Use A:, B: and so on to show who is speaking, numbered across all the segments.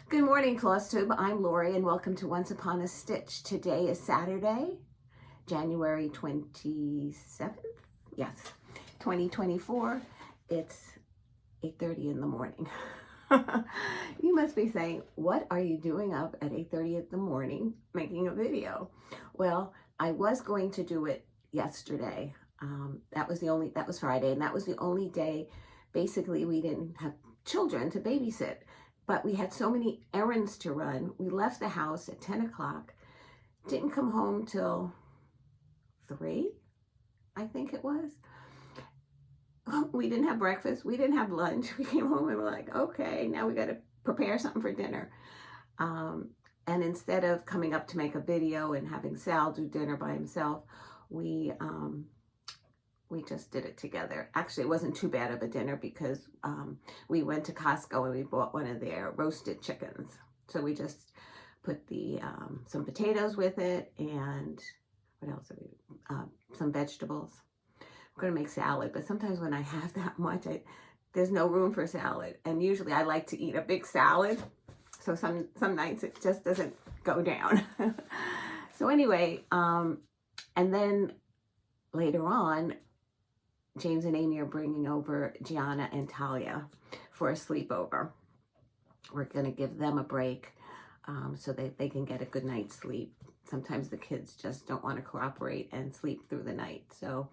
A: Good morning, Flosstube. I'm Lori, and welcome to Once Upon a Stitch. Today is Saturday, January 27th. Yes, 2024. It's 8:30 in the morning. You must be saying, what are you doing up at 8:30 in the morning making a video? Well, I was going to do it yesterday. That was Friday, and that was the only day basically we didn't have children to babysit. But we had so many errands to run. We left the house at 10 o'clock, didn't come home till 3, I think it was. We didn't have breakfast, we didn't have lunch. We came home and we're like, okay, now we got to prepare something for dinner. And instead of coming up to make a video and having Sal do dinner by himself, we just did it together. Actually, it wasn't too bad of a dinner because we went to Costco and we bought one of their roasted chickens. So we just put the some potatoes with it, and what else? Some vegetables. I'm gonna make salad, but sometimes when I have that much, there's no room for salad. And usually I like to eat a big salad. So some nights it just doesn't go down. So anyway, and then later on, James and Amy are bringing over Gianna and Talia for a sleepover. We're going to give them a break so that they can get a good night's sleep. Sometimes the kids just don't want to cooperate and sleep through the night. So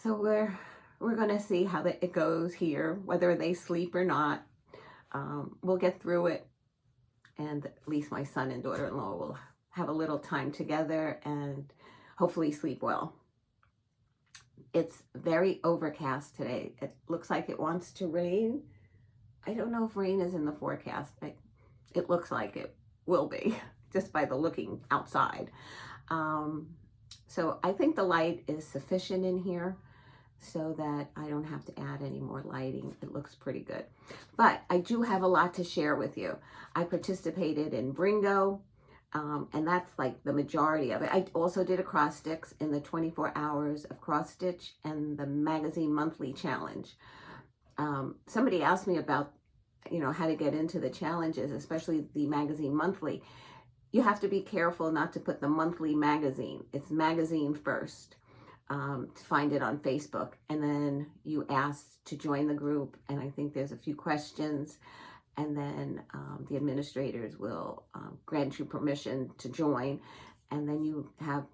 A: we're going to see how it goes here, whether they sleep or not. We'll get through it, and at least my son and daughter-in-law will have a little time together and hopefully sleep well. It's very overcast today. It looks like it wants to rain. I don't know if rain is in the forecast. It looks like it will be just by the looking outside. So I think the light is sufficient in here so that I don't have to add any more lighting. It looks pretty good. But I do have a lot to share with you. I participated in BRRINGO. And that's like the majority of it. I also did Acrostics in the 24 hours of cross stitch and the magazine monthly challenge. Somebody asked me about, how to get into the challenges, especially the magazine monthly. You have to be careful not to put the monthly magazine. It's magazine first, to find it on Facebook. And then you ask to join the group. And I think there's a few questions. And then the administrators will grant you permission to join, and then you have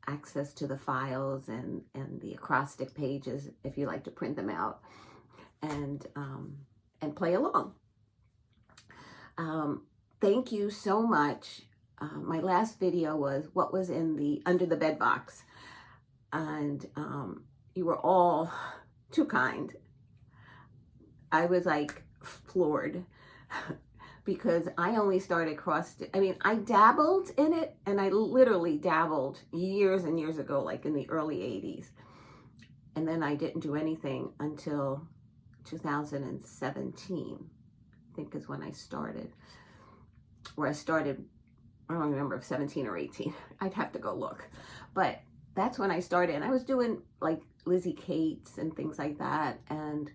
A: access to the files and the acrostic pages if you like to print them out and play along. Thank you so much. My last video was what was in the under the bed box, and you were all too kind. I was like floored. Because I only started I dabbled in it, and I literally dabbled years and years ago, like in the early 80s. And then I didn't do anything until 2017, I think is when I started. I don't remember if 17 or 18. I'd have to go look. But that's when I started. And I was doing like Lizzie Kate's and things like that. And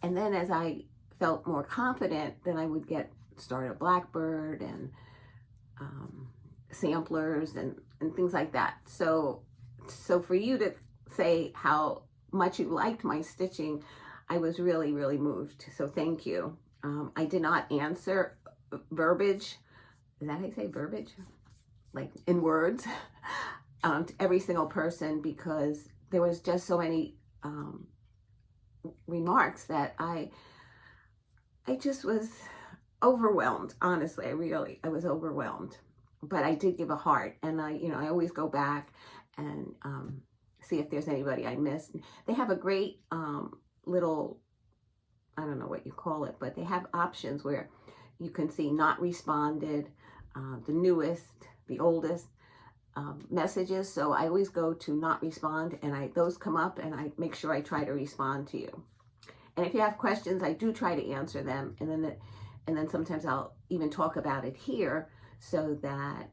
A: then as I felt more confident, then I would start a Blackbird and samplers and things like that. So for you to say how much you liked my stitching, I was really, really moved. So thank you. I did not answer verbiage. Is that how you say verbiage? Like in words, to every single person, because there was just so many remarks that I just was overwhelmed. Honestly, I was overwhelmed. But I did give a heart, and I always go back and see if there's anybody I missed. They have a great little, I don't know what you call it, but they have options where you can see not responded, the newest, the oldest messages. So I always go to not respond, and those come up, and I make sure I try to respond to you. And if you have questions, I do try to answer them. And then sometimes I'll even talk about it here so that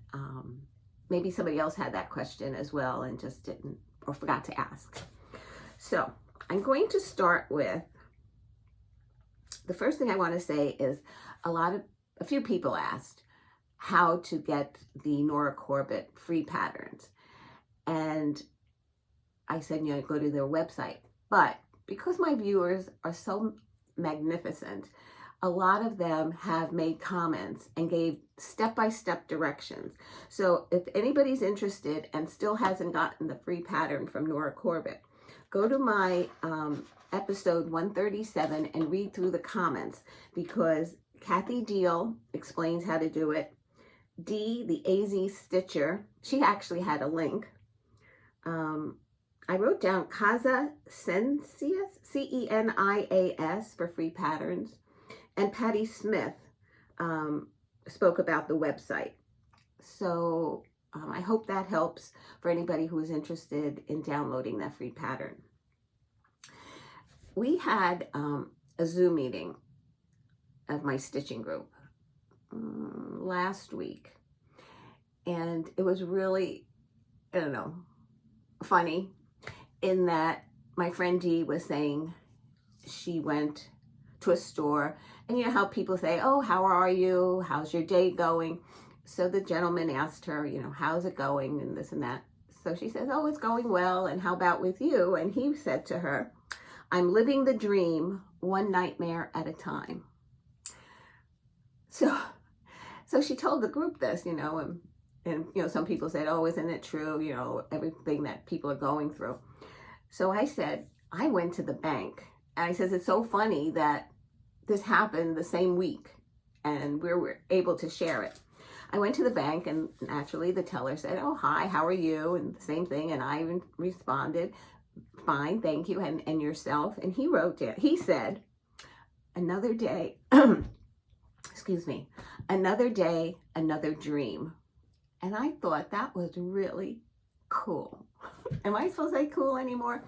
A: maybe somebody else had that question as well and just didn't or forgot to ask. So I'm going to start with, the first thing I want to say is a lot of a few people asked how to get the Nora Corbett free patterns. And I said, you know, go to their website. But because my viewers are so magnificent, a lot of them have made comments and gave step-by-step directions. So if anybody's interested and still hasn't gotten the free pattern from Nora Corbett, go to my episode 137 and read through the comments, because Kathy Deal explains how to do it. Dee, the AZ Stitcher, she actually had a link. I wrote down Kaza Cencias, C-E-N-I-A-S, for free patterns. And Patty Smith spoke about the website. So I hope that helps for anybody who is interested in downloading that free pattern. We had a Zoom meeting of my stitching group last week. And it was really, I don't know, funny in that my friend Dee was saying she went to a store, and you know how people say, oh, how are you? How's your day going? So the gentleman asked her, you know, how's it going, and this and that. So she says, oh, it's going well, and how about with you? And he said to her, I'm living the dream, one nightmare at a time. So she told the group this, you know, and you know, some people said, oh, isn't it true? You know, everything that people are going through. So I said, I went to the bank, and I says, it's so funny that this happened the same week and we were able to share it. I went to the bank, and naturally the teller said, oh, hi, how are you? And the same thing. And I responded, fine, thank you. And yourself? And he wrote down, he said, another day, excuse me, another day, another dream. And I thought that was really cool. Am I supposed to say cool anymore?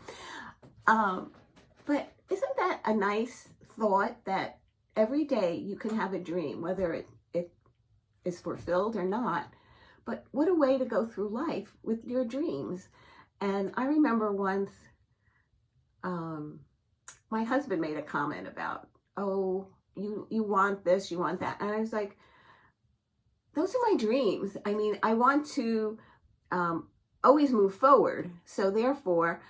A: But isn't that a nice thought, that every day you can have a dream, whether it is fulfilled or not? But what a way to go through life with your dreams. And I remember once my husband made a comment about, oh, you want this, you want that. And I was like, those are my dreams. I mean, I want to always move forward. So therefore,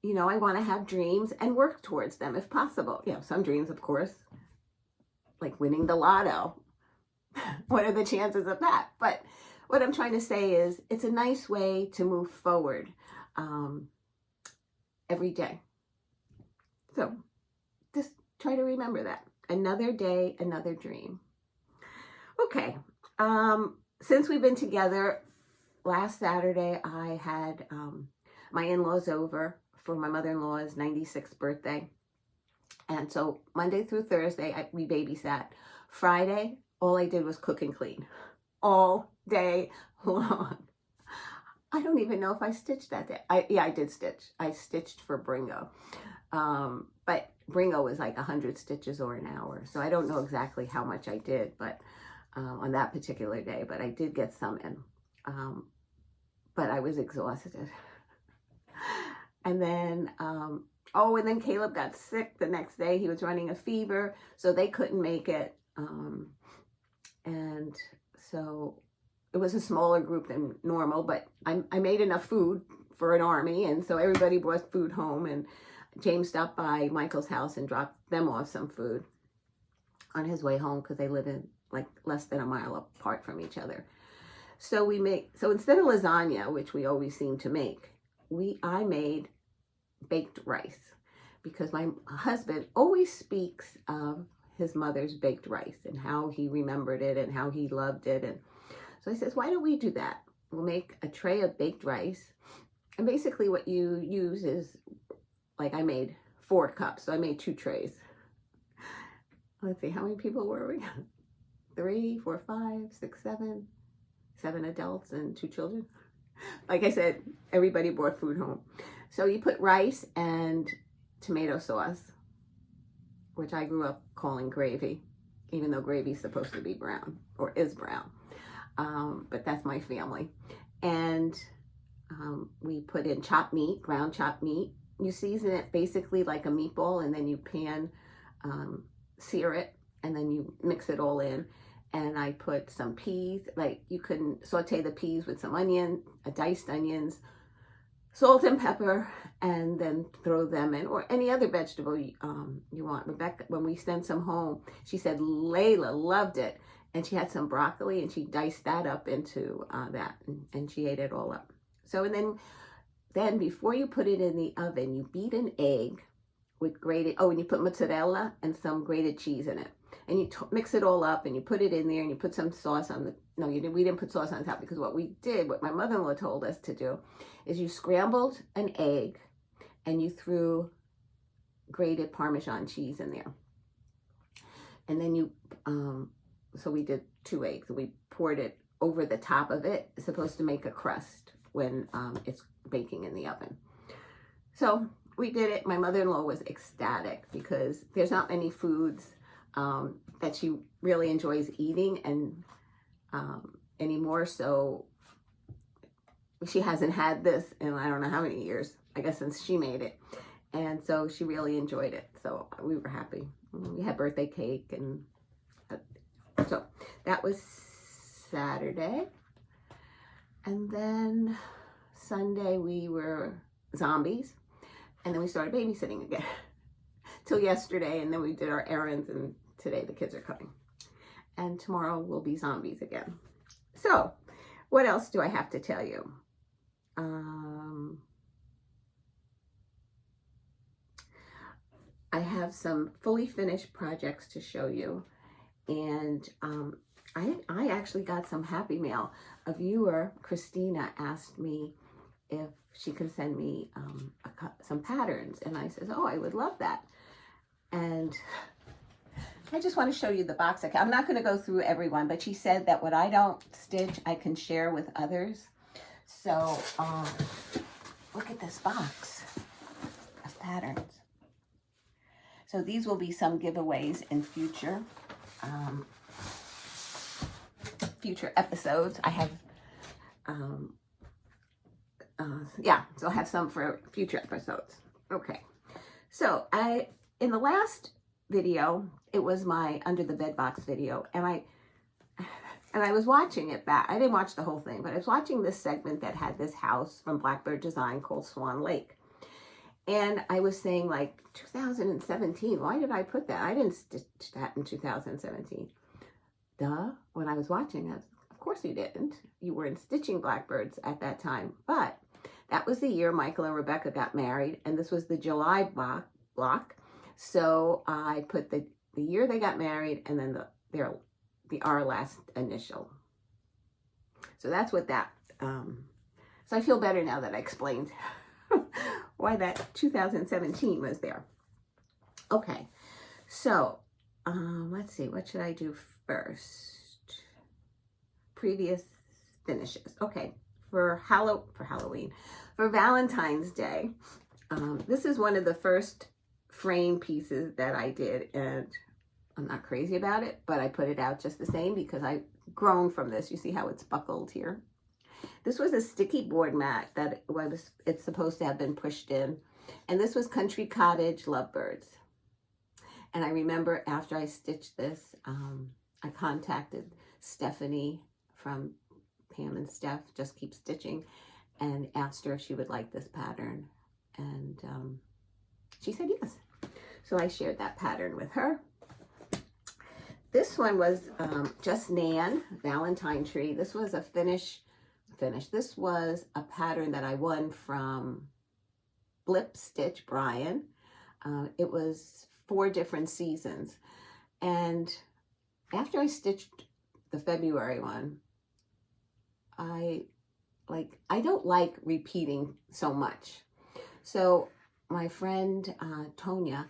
A: you know, I want to have dreams and work towards them if possible. You know, some dreams, of course, like winning the lotto. What are the chances of that? But what I'm trying to say is it's a nice way to move forward every day. So just try to remember that. Another day, another dream. Okay. Since we've been together, last Saturday I had my in-laws over for my mother-in-law's 96th birthday. And so Monday through Thursday, we babysat. Friday, all I did was cook and clean all day long. I don't even know if I stitched that day. Yeah, I did stitch. I stitched for BRRINGO. But BRRINGO was like 100 stitches or an hour. So I don't know exactly how much I did, but on that particular day, but I did get some in. But I was exhausted. And then, and then Caleb got sick the next day. He was running a fever, so they couldn't make it. And so it was a smaller group than normal, but I made enough food for an army, and so everybody brought food home, and James stopped by Michael's house and dropped them off some food on his way home, because they live in like less than a mile apart from each other. So instead of lasagna, which we always seem to make, I made baked rice, because my husband always speaks of his mother's baked rice and how he remembered it and how he loved it. And so I says, why don't we do that? We'll make a tray of baked rice. And basically what you use is, like, I made 4 cups, so I made 2 trays. Let's see, how many people were we? 3, 4, 5, 6, 7 adults and 2 children. Like I said, everybody brought food home. So you put rice and tomato sauce, which I grew up calling gravy, even though gravy is supposed to be brown, or is brown. But that's my family. And we put in chopped meat, ground chopped meat. You season it basically like a meatball, and then you pan sear it and then you mix it all in. And I put some peas, like you can saute the peas with some onion, diced onions, salt and pepper, and then throw them in, or any other vegetable you want. Rebecca, when we sent some home, she said Layla loved it, and she had some broccoli, and she diced that up into that, and she ate it all up. So, and then before you put it in the oven, you beat an egg with grated, and you put mozzarella and some grated cheese in it. And you mix it all up, and you put it in there, and you put some sauce on the, no, we didn't put sauce on top, because what my mother-in-law told us to do, is you scrambled an egg, and you threw grated Parmesan cheese in there. And then you, so we did 2 eggs, and we poured it over the top of it. It's supposed to make a crust when it's baking in the oven. So we did it. My mother-in-law was ecstatic, because there's not many foods that she really enjoys eating and anymore. So she hasn't had this in I don't know how many years, I guess since she made it. And so she really enjoyed it. So we were happy. We had birthday cake, and so that was Saturday. And then Sunday we were zombies, and then we started babysitting again till yesterday, and then we did our errands, and today the kids are coming, and tomorrow we'll be zombies again. So what else do I have to tell you? I have some fully finished projects to show you, and I actually got some happy mail. A viewer, Christina, asked me if she can send me some patterns, and I said, oh, I would love that. And I just want to show you the box. I'm not going to go through everyone, but she said that what I don't stitch, I can share with others. So look at this box of patterns. So these will be some giveaways in future episodes. I have, so I'll have some for future episodes. Okay. So in the last video, it was my under the bed box video, and I was watching it back. I didn't watch the whole thing, but I was watching this segment that had this house from Blackbird Design called Swan Lake. And I was saying, like, 2017, why did I put that? I didn't stitch that in 2017. Duh, when I was watching it, of course you didn't. You weren't stitching Blackbirds at that time. But that was the year Michael and Rebecca got married, and this was the July block. So I put the year they got married, and then our last initial. So that's what that, so I feel better now that I explained why that 2017 was there. Okay, so let's see, what should I do first? Previous finishes. Okay, for Halloween, for Valentine's Day, this is one of the first frame pieces that I did, and I'm not crazy about it, but I put it out just the same because I've grown from this. You see how it's buckled here? This was a sticky board mat that it's supposed to have been pushed in, and this was Country Cottage Lovebirds. And I remember after I stitched this, I contacted Stephanie from Pam and Steph, Just Keep Stitching, and asked her if she would like this pattern, and she said yes. So I shared that pattern with her. This one was Just Nan, Valentine Tree. This was a finish. This was a pattern that I won from Blip Stitch Brian. It was 4 different seasons. And after I stitched the February one, I don't like repeating so much. So my friend Tonya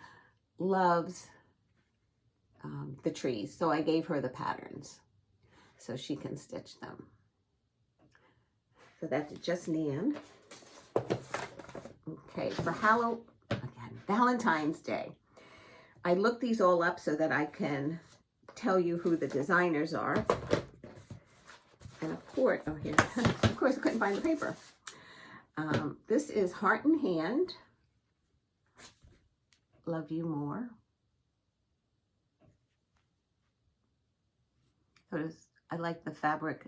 A: loves the trees, so I gave her the patterns so she can stitch them. So that's Just Nan. Okay, for Valentine's Day, I looked these all up so that I can tell you who the designers are. And of course, oh here, of course I couldn't find the paper. This is Heart and Hand, Love You More. I like the fabric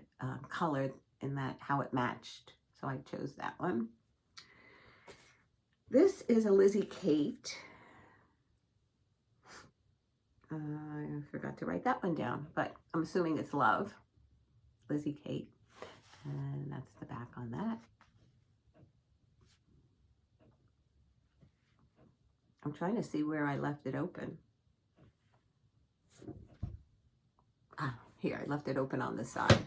A: color in that, how it matched. So I chose that one. This is a Lizzie Kate. I forgot to write that one down, but I'm assuming it's Love. Lizzie Kate. And that's the back on that. I'm trying to see where I left it open. Ah, here, I left it open on the side.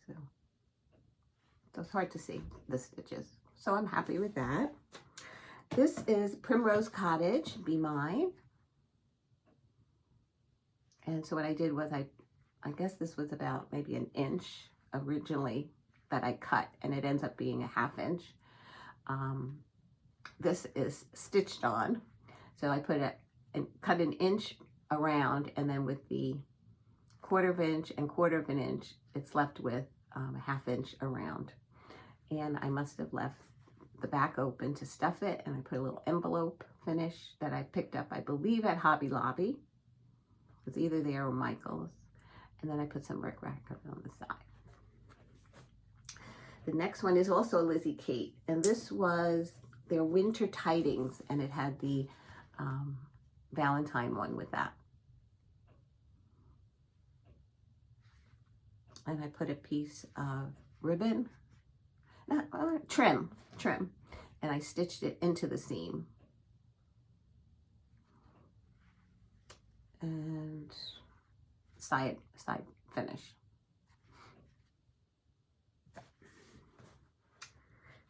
A: So it's hard to see the stitches. So I'm happy with that. This is Primrose Cottage, Be Mine. And so what I did was I guess this was about maybe an inch originally that I cut, and it ends up being a ½ inch. This is stitched on. So I put cut an inch around, and then with the 1/4 inch and 1/4 inch, it's left with a ½ inch around. And I must have left the back open to stuff it, and I put a little envelope finish that I picked up, I believe, at Hobby Lobby. It's either there or Michael's. And then I put some Rick Racker on the side. The next one is also Lizzie Kate, and this was their Winter Tidings, and it had the Valentine one with that. And I put a piece of ribbon, trim, and I stitched it into the seam. And side finish.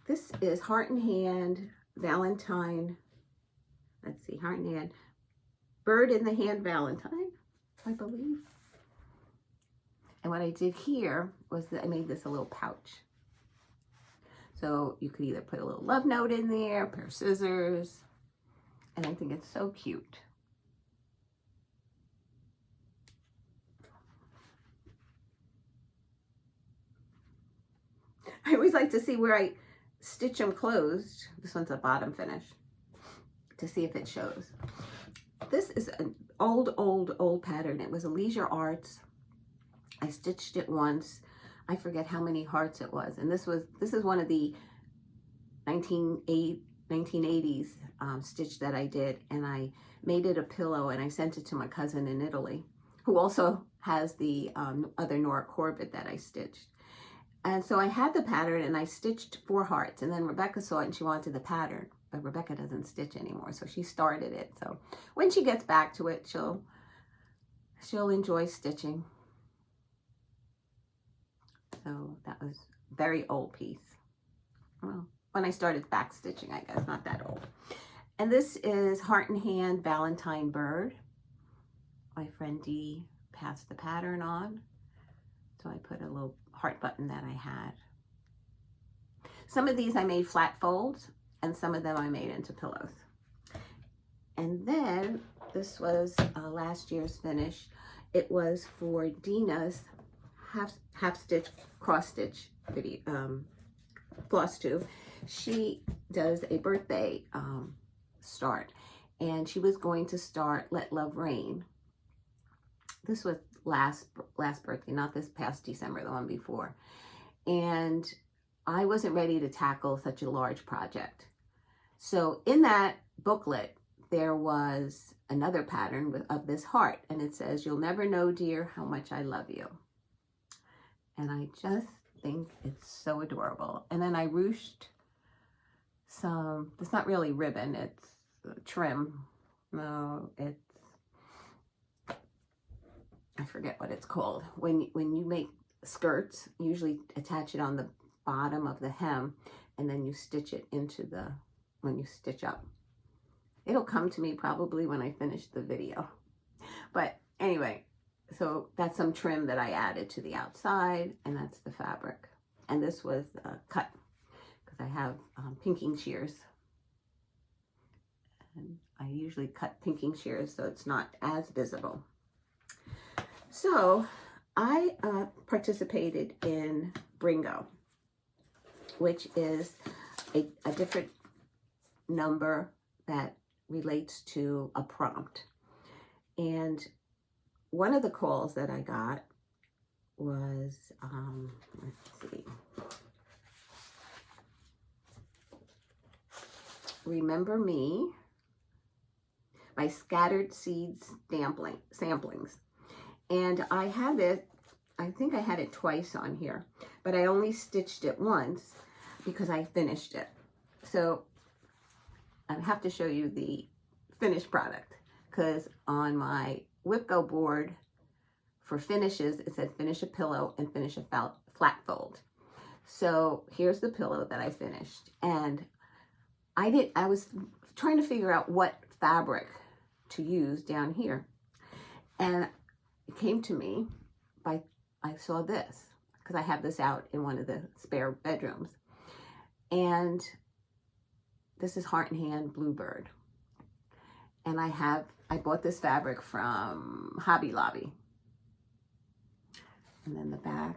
A: This is Heart and Hand Valentine. Let's see, Heart and Hand, Bird in the Hand Valentine, I believe. And what I did here was that I made this a little pouch. So you could either put a little love note in there, a pair of scissors, and I think it's so cute. I always like to see where I stitch them closed. This one's a bottom finish, to see if it shows. This is an old pattern. It was a Leisure Arts. I stitched it once. I forget how many hearts it was. And this is one of the 1980s stitch that I did. And I made it a pillow, and I sent it to my cousin in Italy, who also has the other Nora Corbett that I stitched. And so I had the pattern, and I stitched 4 hearts, and then Rebecca saw it and she wanted the pattern, but Rebecca doesn't stitch anymore, so she started it. So when she gets back to it, she'll enjoy stitching. So that was a very old piece. Well, when I started back stitching, I guess, not that old. And this is Heart and Hand Valentine Bird. My friend Dee passed the pattern on, so I put a little heart button that I had. Some of these I made flat folds, and some of them I made into pillows. And then this was last year's finish. It was for Dena's half stitch cross stitch video, Flosstube. She does a birthday start, and she was going to start Let Love Rain. This was last birthday, not this past December, the one before. And I wasn't ready to tackle such a large project. So in that booklet, there was another pattern of this heart, and it says, "You'll never know, dear, how much I love you." And I just think it's so adorable. And then I ruched some, it's not really ribbon, it's trim. No, it's, I forget what it's called. When you make skirts, you usually attach it on the bottom of the hem, and then you stitch it into the, when you stitch up. It'll come to me probably when I finish the video. But anyway, so that's some trim that I added to the outside, and that's the fabric. And this was cut, because I have pinking shears. And I usually cut pinking shears so it's not as visible. So I participated in BRRINGO, which is a different number that relates to a prompt. And one of the calls that I got was, let's see, Remember Me by Scattered Seeds Samplings. And I have it, I think I had it twice on here, but I only stitched it once because I finished it. So I have to show you the finished product, because on my WIPGO board for finishes, it said finish a pillow and finish a flat fold. So here's the pillow that I finished, and I was trying to figure out what fabric to use down here, and it came to me by, I saw this, because I have this out in one of the spare bedrooms, and this is Heart and Hand Bluebird, and I bought this fabric from Hobby Lobby, and then the back,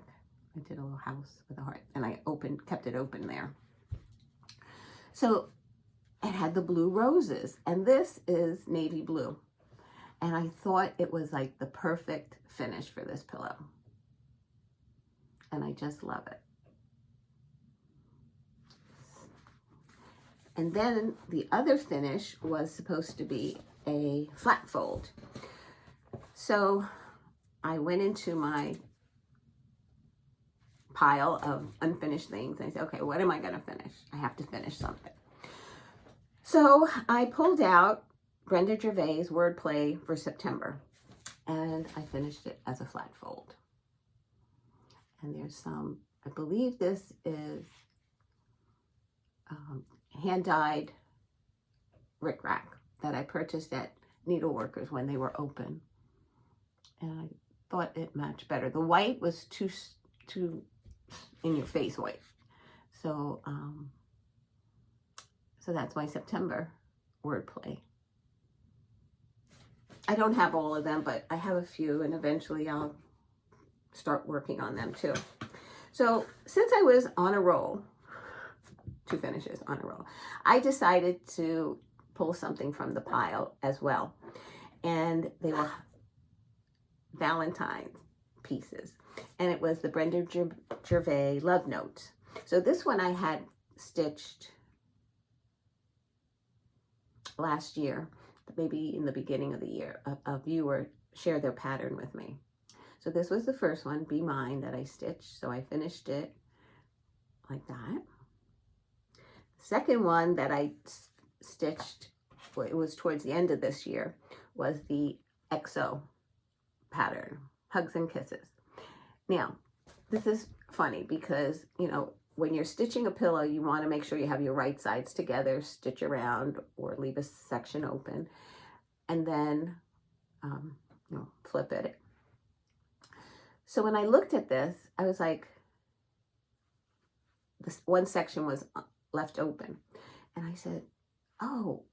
A: I did a little house with a heart, and I kept it open there. So it had the blue roses, and this is navy blue, and I thought it was like the perfect finish for this pillow, and I just love it. And then the other finish was supposed to be a flat fold. So I went into my pile of unfinished things and I said, okay, what am I going to finish? I have to finish something. So I pulled out Brenda Gervais' Wordplay for September, and I finished it as a flat fold. And there's some, I believe this is hand-dyed rickrack that I purchased at Needleworkers when they were open, and I thought it matched better. The white was too in-your-face white, so so that's my September wordplay. I don't have all of them, but I have a few, and eventually I'll start working on them too. So since I was on a roll, 2 finishes on a roll, I decided to pull something from the pile as well. And they were Valentine's pieces. And it was the Brenda Gervais Love Notes. So this one I had stitched last year, maybe in the beginning of the year. A viewer shared their pattern with me. So this was the first one, Be Mine, that I stitched. So I finished it like that. Second one that I stitched, well, it was towards the end of this year, was the XO pattern, Hugs and Kisses. Now, this is funny because, you know, when you're stitching a pillow, you want to make sure you have your right sides together, stitch around or leave a section open, and then, you know, flip it. So when I looked at this, I was like, this one section was left open. And I said, oh,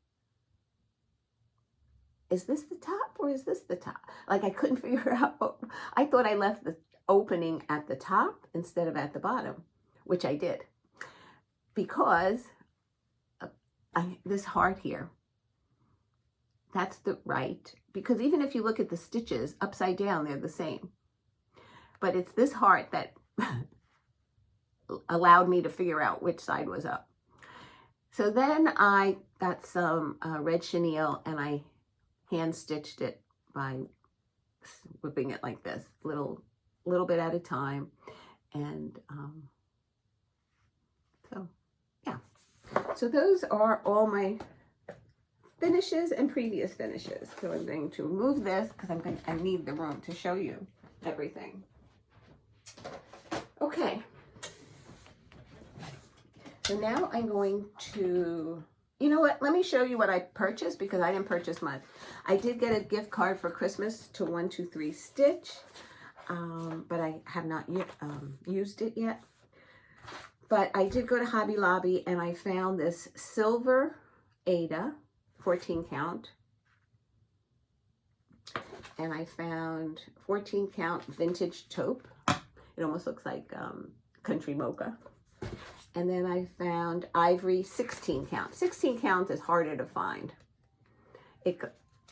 A: is this the top or is this the top? Like, I couldn't figure out. I thought I left the opening at the top instead of at the bottom, which I did. Because this heart here, that's the right. Because even if you look at the stitches upside down, they're the same. But it's this heart that allowed me to figure out which side was up. So then I got some red chenille and I hand stitched it by whipping it like this, little bit at a time. And so yeah, so those are all my finishes and previous finishes. So I'm going to move this because I need the room to show you everything. Okay. So now I'm going to, you know what, let me show you what I purchased because I didn't purchase much. I did get a gift card for Christmas to 123 Stitch, but I have not yet used it yet. But I did go to Hobby Lobby and I found this silver Ada 14 count. And I found 14 count vintage taupe. It almost looks like country mocha. And then I found ivory 16 count. 16 count is harder to find. It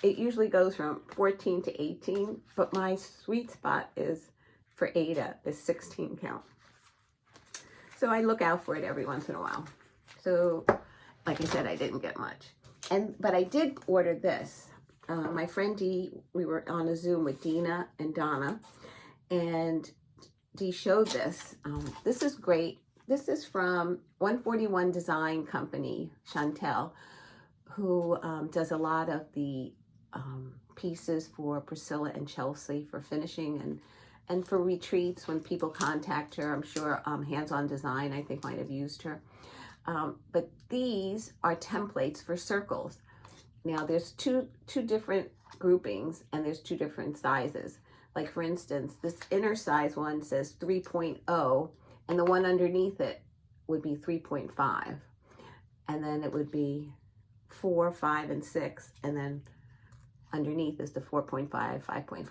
A: usually goes from 14 to 18, but my sweet spot is for Ada, this 16 count. So I look out for it every once in a while. So like I said, I didn't get much. But I did order this. My friend Dee, we were on a Zoom with Dena and Dena, and Dee showed this. This is great. This is from 141 Design Company, Chantelle, who does a lot of the pieces for Priscilla and Chelsea for finishing and for retreats when people contact her. I'm sure Hands-On Design, I think, might have used her. But these are templates for circles. Now there's two different groupings and there's two different sizes. Like for instance, this inner size one says 3.0 and the one underneath it would be 3.5. And then it would be 4, 5, and 6. And then underneath is the 4.5, 5.5.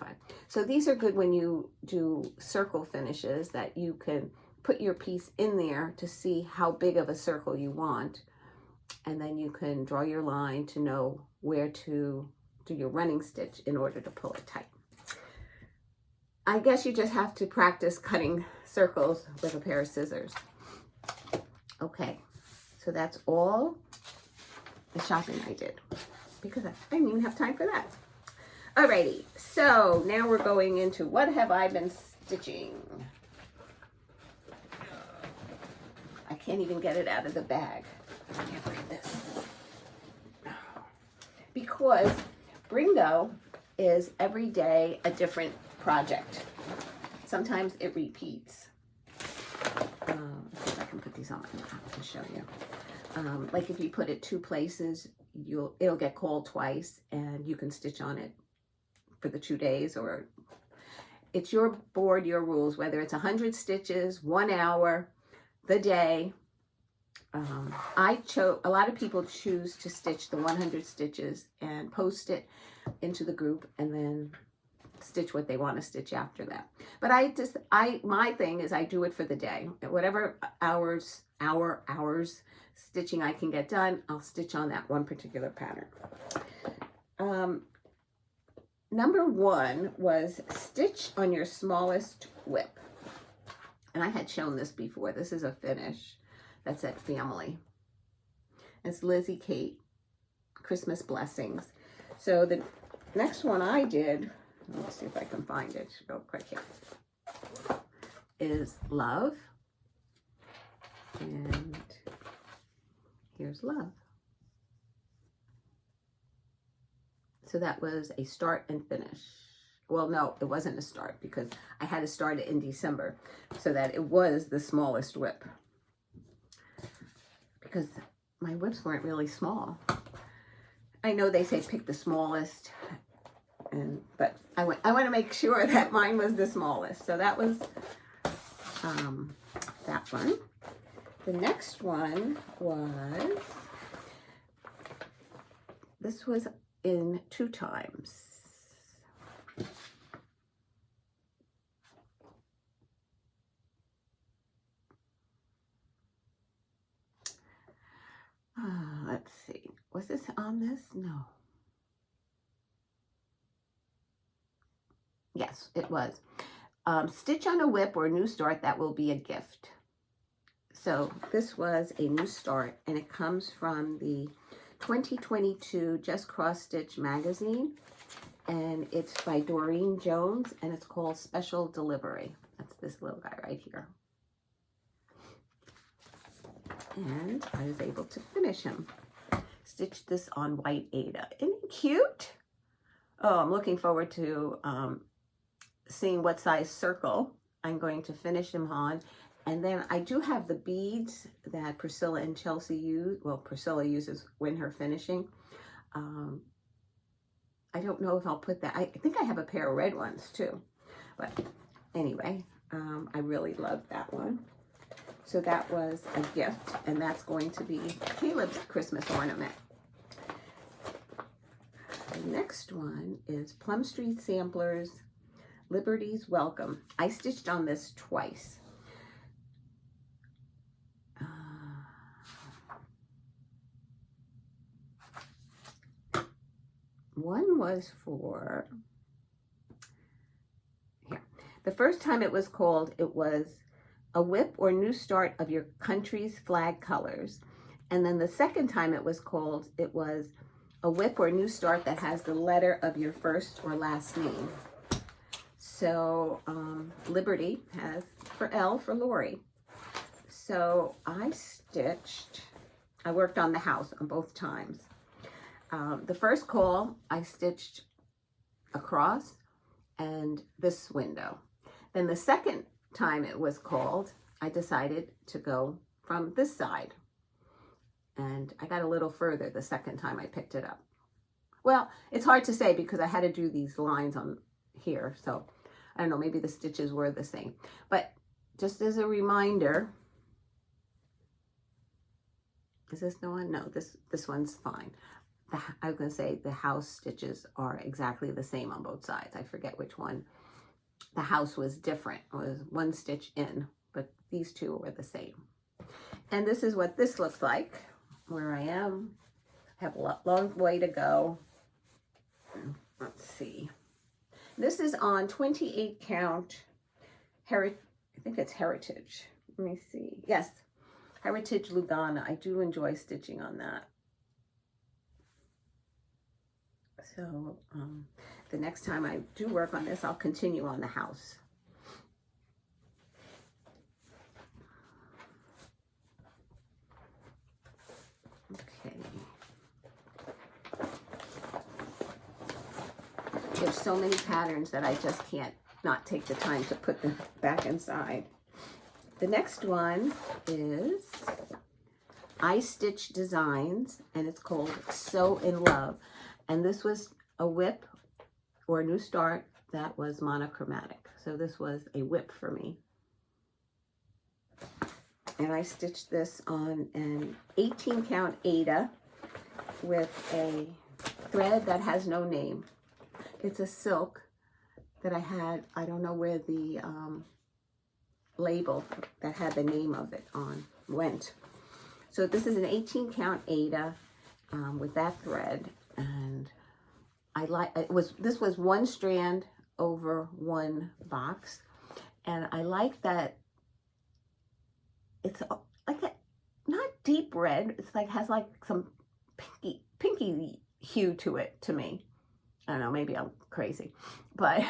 A: So these are good when you do circle finishes, that you can put your piece in there to see how big of a circle you want. And then you can draw your line to know where to do your running stitch in order to pull it tight. I guess you just have to practice cutting circles with a pair of scissors. Okay, so that's all the shopping I did, because I didn't even have time for that. Alrighty, so now we're going into what have I been stitching. I can't even get it out of the bag. I can't believe this. Because BRRINGO is every day a different project. Sometimes it repeats. Let's see if I can put these on my lap to show you. Like if you put it 2 places, it'll get called twice and you can stitch on it for the 2 days, or it's your board, your rules, whether it's 100 stitches, 1 hour, the day. A lot of people choose to stitch the 100 stitches and post it into the group and then stitch what they want to stitch after that. But my thing is I do it for the day. Whatever hours stitching I can get done, I'll stitch on that one particular pattern. Number 1 was stitch on your smallest whip. And I had shown this before. This is a finish that's at Family. It's Lizzie Kate, Christmas Blessings. So the next one I did, let's see if I can find it real quick here, is Love. And here's Love. So that was a start and finish. Well, no, it wasn't a start because I had to start it in December so that it was the smallest whip. Because my whips weren't really small. I know they say pick the smallest, but I want to make sure that mine was the smallest. So that was that one. The next one was, this was in 2 times. Let's see, was this on this? No. Yes, it was. Stitch on a whip or a new start that will be a gift. So this was a new start, and it comes from the 2022 Just Cross Stitch magazine, and it's by Doreen Jones, and it's called Special Delivery. That's this little guy right here. And I was able to finish him. Stitch this on white Ada. Isn't it cute? Oh, I'm looking forward to seeing what size circle I'm going to finish him on. And then I do have the beads that Priscilla and Chelsea use. Well, Priscilla uses when her finishing. I don't know if I'll put that. I think I have a pair of red ones too. But anyway, I really love that one. So that was a gift, and that's going to be Caleb's Christmas ornament. The next one is Plum Street Samplers, Liberty's Welcome. I stitched on this twice. One was for, here, The first time it was called, it was a whip or new start of your country's flag colors. And then the second time it was called, it was a whip or new start that has the letter of your first or last name. So Liberty has for L for Lori. So I worked on the house on both times. The first call, I stitched across and this window. Then the second time it was called, I decided to go from this side. And I got a little further the second time I picked it up. Well, it's hard to say because I had to do these lines on here. So I don't know, maybe the stitches were the same. But just as a reminder, is this the one? No, this one's fine. I was going to say the house stitches are exactly the same on both sides. I forget which one. The house was different. It was one stitch in, but these two were the same. And this is what this looks like where I am. I have a long way to go. Let's see. This is on 28 count I think it's Heritage. Let me see. Yes, Heritage Lugana. I do enjoy stitching on that. So the next time I do work on this, I'll continue on the house. Okay. There's so many patterns that I just can't not take the time to put them back inside. The next one is I Stitch Designs, and it's called So in Love. And this was a whip or a new start that was monochromatic. So this was a whip for me. And I stitched this on an 18 count Aida with a thread that has no name. It's a silk that I had, I don't know where the label that had the name of it on went. So this is an 18 count Aida with that thread. And this was one strand over one box. And I like that it's like a, not deep red. It's like, has like some pinky hue to it to me. I don't know, maybe I'm crazy. But,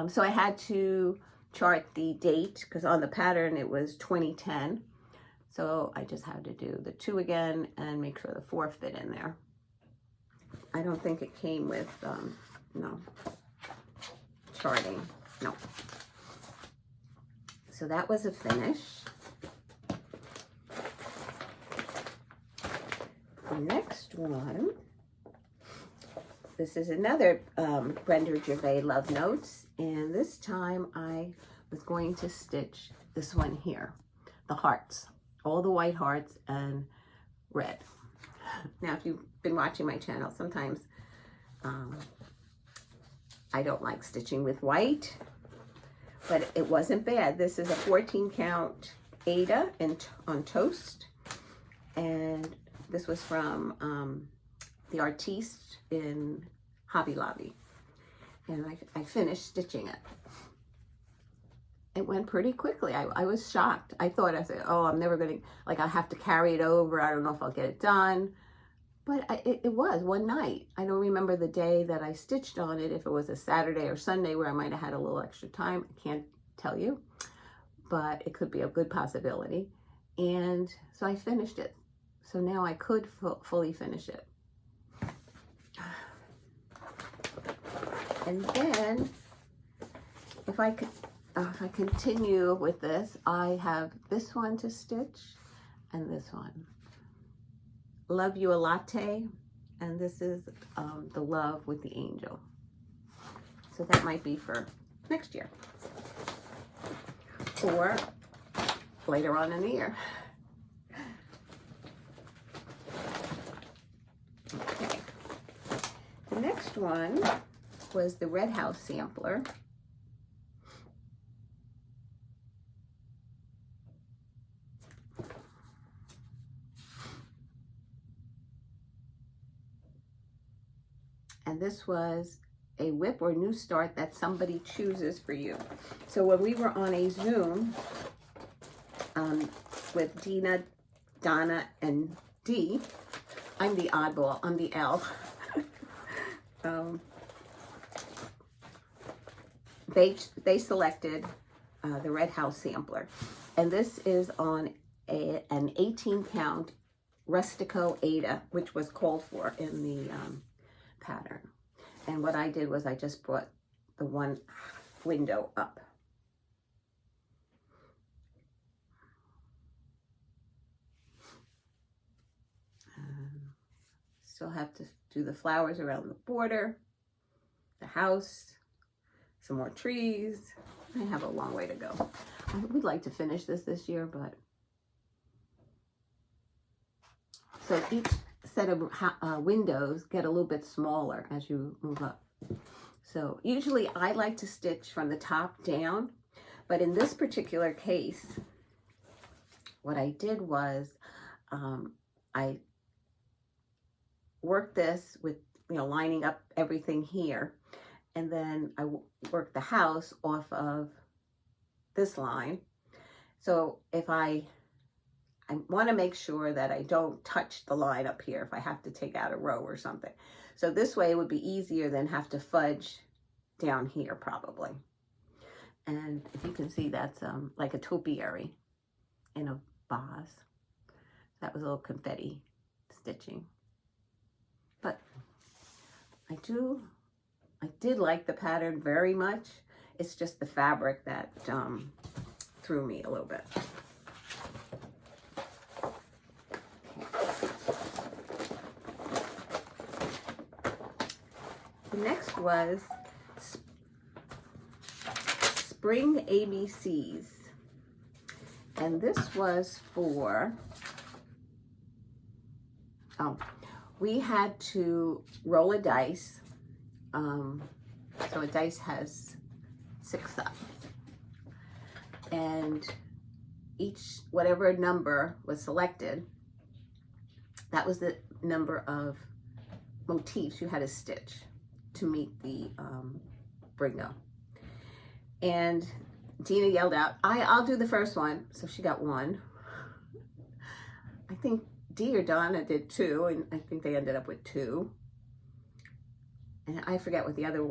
A: so I had to chart the date because on the pattern it was 2010. So I just had to do the 2 again and make sure the 4 fit in there. I don't think it came with, no, charting, no. So that was a finish. The next one, this is another Brenda Gervais Love Notes, and this time I was going to stitch this one here, the hearts, all the white hearts and red. Now, if you've been watching my channel, sometimes I don't like stitching with white, but it wasn't bad. This is a 14 count Aida on toast, and this was from the Artiste in Hobby Lobby, and I finished stitching it. It went pretty quickly. I was shocked. I said, oh, I'm never gonna, like, I'll have to carry it over. I don't know if I'll get it done. But it was one night. I don't remember the day that I stitched on it, if it was a Saturday or Sunday where I might have had a little extra time. I can't tell you, but it could be a good possibility. And so I finished it. So now I could fully finish it. And then if I continue with this, I have this one to stitch and this one. Love You a Latte, and this is the Love with the Angel. So that might be for next year or later on in the year. Okay. The next one was the Red House sampler. And this was a WIP or new start that somebody chooses for you. So when we were on a Zoom with Dena, Donna, and Dee, I'm the oddball, I'm the L. They selected the Red House sampler, and this is on an 18 count Rustico Ada, which was called for in the pattern. And what I did was I just brought the one window up. Still have to do the flowers around the border, the house, some more trees. I have a long way to go. I would like to finish this year, but so each set of windows get a little bit smaller as you move up. So usually I like to stitch from the top down, but in this particular case, what I did was I worked this with, lining up everything here, and then I worked the house off of this line. So if I want to make sure that I don't touch the line up here if I have to take out a row or something. So this way it would be easier than have to fudge down here probably. And if you can see, that's like a topiary in a vase. That was a little confetti stitching. But I did like the pattern very much. It's just the fabric that threw me a little bit. The next was Spring ABCs. And this was for, we had to roll a dice. So a dice has 6 sides. And whatever number was selected, that was the number of motifs you had to stitch to meet the BRRINGO. And Dena yelled out, I'll do the first one. So she got 1. I think Dee or Donna did 2, and I think they ended up with 2. And I forget what the other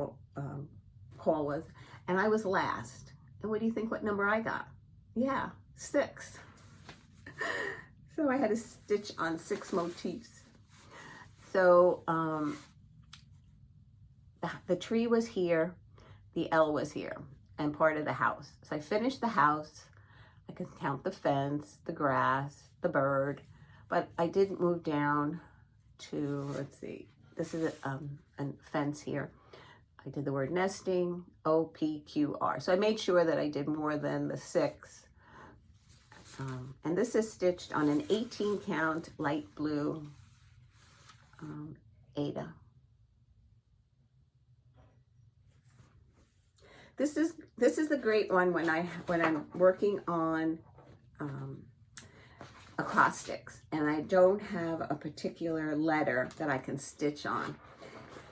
A: call was. And I was last. And what do you think what number I got? Yeah, 6. So I had to stitch on 6 motifs. So the tree was here, the L was here, and part of the house. So I finished the house. I could count the fence, the grass, the bird, but I didn't move down to, let's see, this is a fence here. I did the word nesting, OPQR. So I made sure that I did more than the 6. And this is stitched on an 18 count light blue Ada. This is a great one when I'm working on acrostics and I don't have a particular letter that I can stitch on,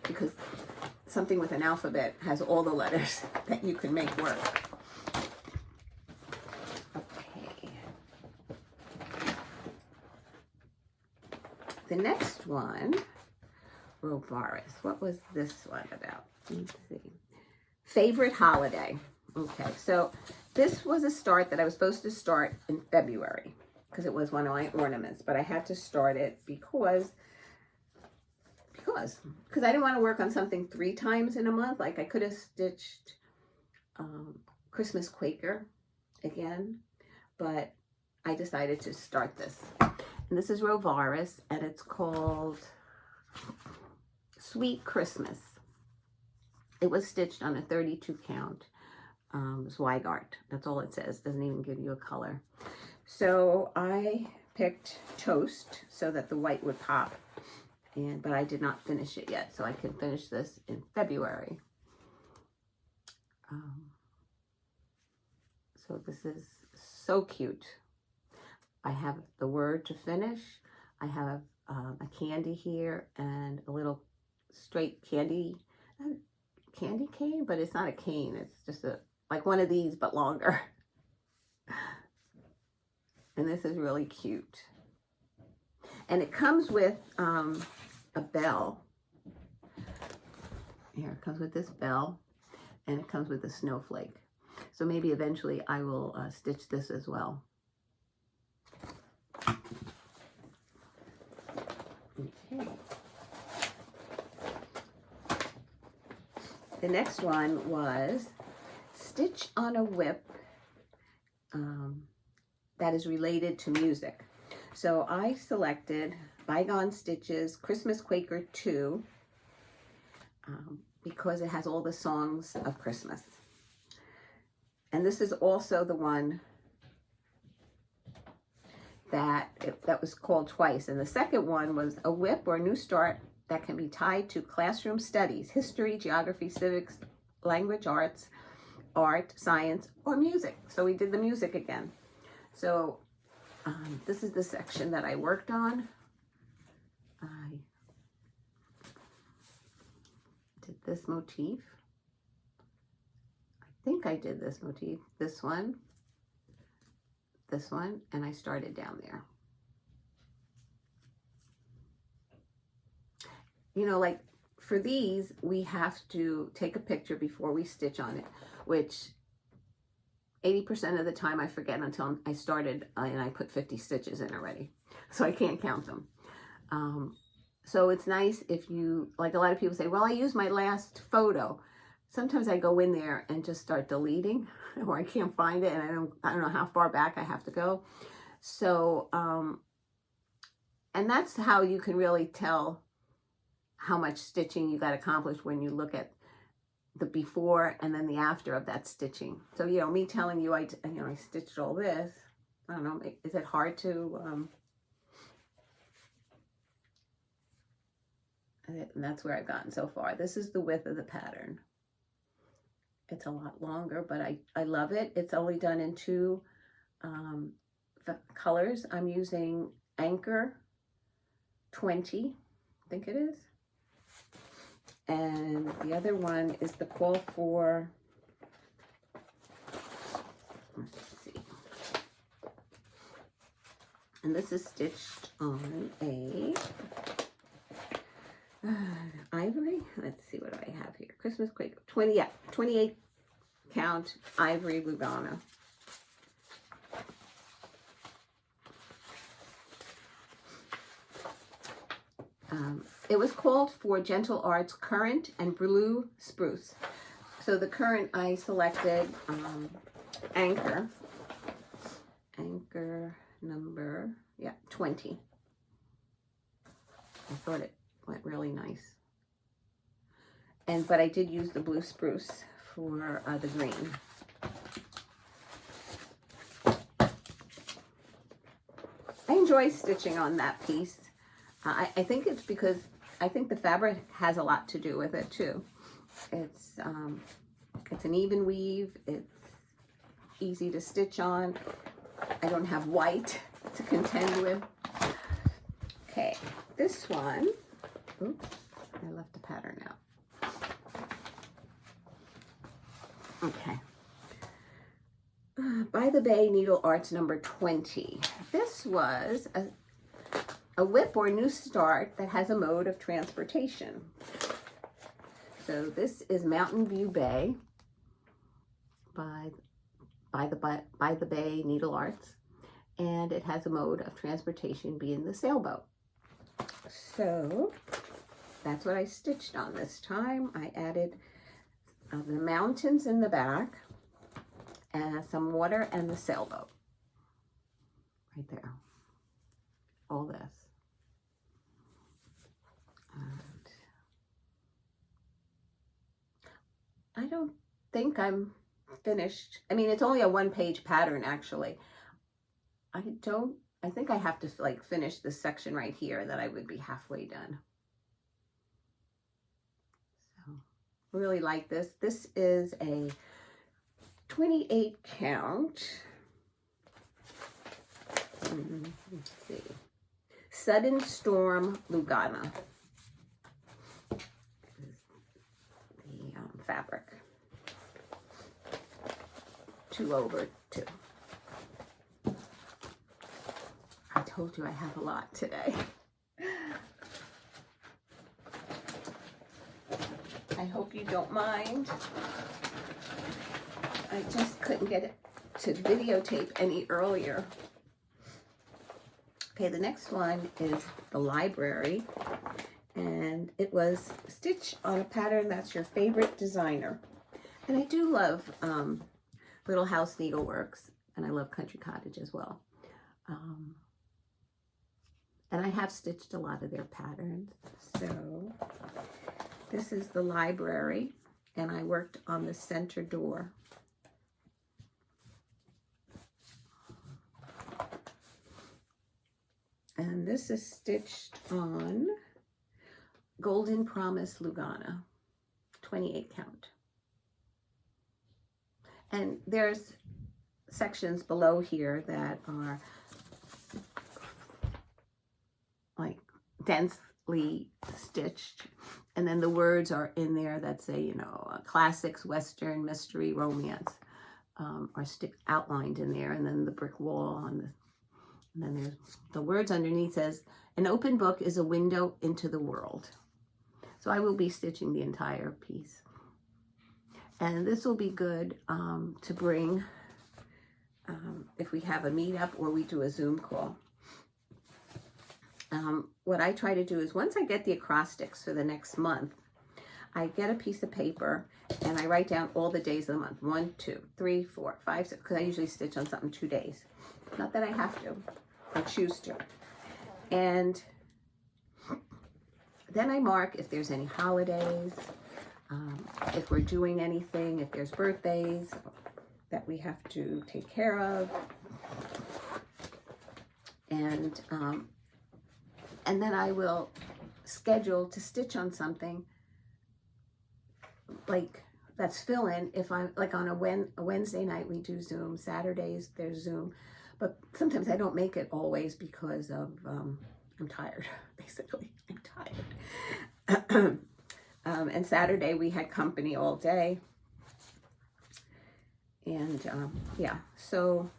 A: because something with an alphabet has all the letters that you can make work. Okay. The next one, Rovaris. What was this one about? Let's see. Favorite holiday. Okay, so this was a start that I was supposed to start in February because it was one of my ornaments, but I had to start it because I didn't want to work on something 3 times in a month. Like I could have stitched Christmas Quaker again, but I decided to start this. And this is Rovaris, and it's called Sweet Christmas. It was stitched on a 32 count Zweigart. That's all it says. Doesn't even give you a color. So I picked Toast so that the white would pop. But I did not finish it yet, so I can finish this in February. So this is so cute. I have the word to finish. I have a candy here and a little straight candy candy cane, but it's not a cane. It's just like one of these, but longer. And this is really cute. And it comes with a bell. Here, it comes with this bell, and it comes with a snowflake. So maybe eventually I will stitch this as well. Okay. The next one was Stitch on a Whip that is related to music. So I selected Bygone Stitches Christmas Quaker 2 because it has all the songs of Christmas. And this is also the one that was called twice. And the second one was a whip or a new start that can be tied to classroom studies, history, geography, civics, language arts, art, science, or music. So we did the music again. So this is the section that I worked on. I did this motif. I think I did this motif, this one, and I started down there. You know, like for these, we have to take a picture before we stitch on it, which 80% of the time I forget until I started and I put 50 stitches in already. So I can't count them. So it's nice if you, like a lot of people say, well, I used my last photo. Sometimes I go in there and just start deleting, or I can't find it and I don't know how far back I have to go. So, and that's how you can really tell how much stitching you got accomplished when you look at the before and then the after of that stitching. So, you know, me telling you, I stitched all this, I don't know, is it hard to, and that's where I've gotten so far. This is the width of the pattern. It's a lot longer, but I love it. It's only done in two colors. I'm using Anchor 20, I think it is. And the other one is the Call for, let's see. And this is stitched on a ivory. Let's see, what do I have here? Christmas Quaker 28 count ivory Lugana. It was called for Gentle Arts Currant and Blue Spruce. So the currant I selected Anchor number 20. I thought it went really nice. But I did use the blue spruce for the green. I enjoy stitching on that piece. I think it's because I think the fabric has a lot to do with it too. It's an even weave. It's easy to stitch on. I don't have white to contend with. Okay, this one. Oops, I left the pattern out. Okay. By the Bay Needle Arts number 20. This was a whip or new start that has a mode of transportation. So this is Mountain View Bay by the Bay Needle Arts, and it has a mode of transportation being the sailboat. So that's what I stitched on this time. I added the mountains in the back and some water and the sailboat right there. All this. And I don't think I'm finished. I mean, it's only a one-page pattern actually. I think I have to like finish this section right here, that I would be halfway done. So really like this. This is a 28 count. Let's see. Sudden Storm Lugana. The fabric. 2/2. I told you I have a lot today. I hope you don't mind. I just couldn't get it to videotape any earlier. Okay, the next one is the library, and it was stitch on a pattern that's your favorite designer. And I do love Little House Needleworks, and I love Country Cottage as well. And I have stitched a lot of their patterns. So this is the library, and I worked on the center door. And this is stitched on Golden Promise Lugana, 28 count. And there's sections below here that are like densely stitched, and then the words are in there that say, you know, classics, Western, mystery, romance, are outlined in there, and then the brick wall on the, and then there's the words underneath says, an open book is a window into the world. So I will be stitching the entire piece. And this will be good to bring if we have a meetup or we do a Zoom call. What I try to do is once I get the acrostics for the next month, I get a piece of paper and I write down all the days of the month. 1, 2, 3, 4, 5, 6, because I usually stitch on something 2 days. Not that I have to, I choose to. And then I mark if there's any holidays, if we're doing anything, if there's birthdays that we have to take care of. And then I will schedule to stitch on something like that's fill-in. If I'm like on a Wednesday night we do Zoom, Saturdays there's Zoom, but sometimes I don't make it always because of I'm tired. Basically I'm tired. And Saturday we had company all day, and yeah, so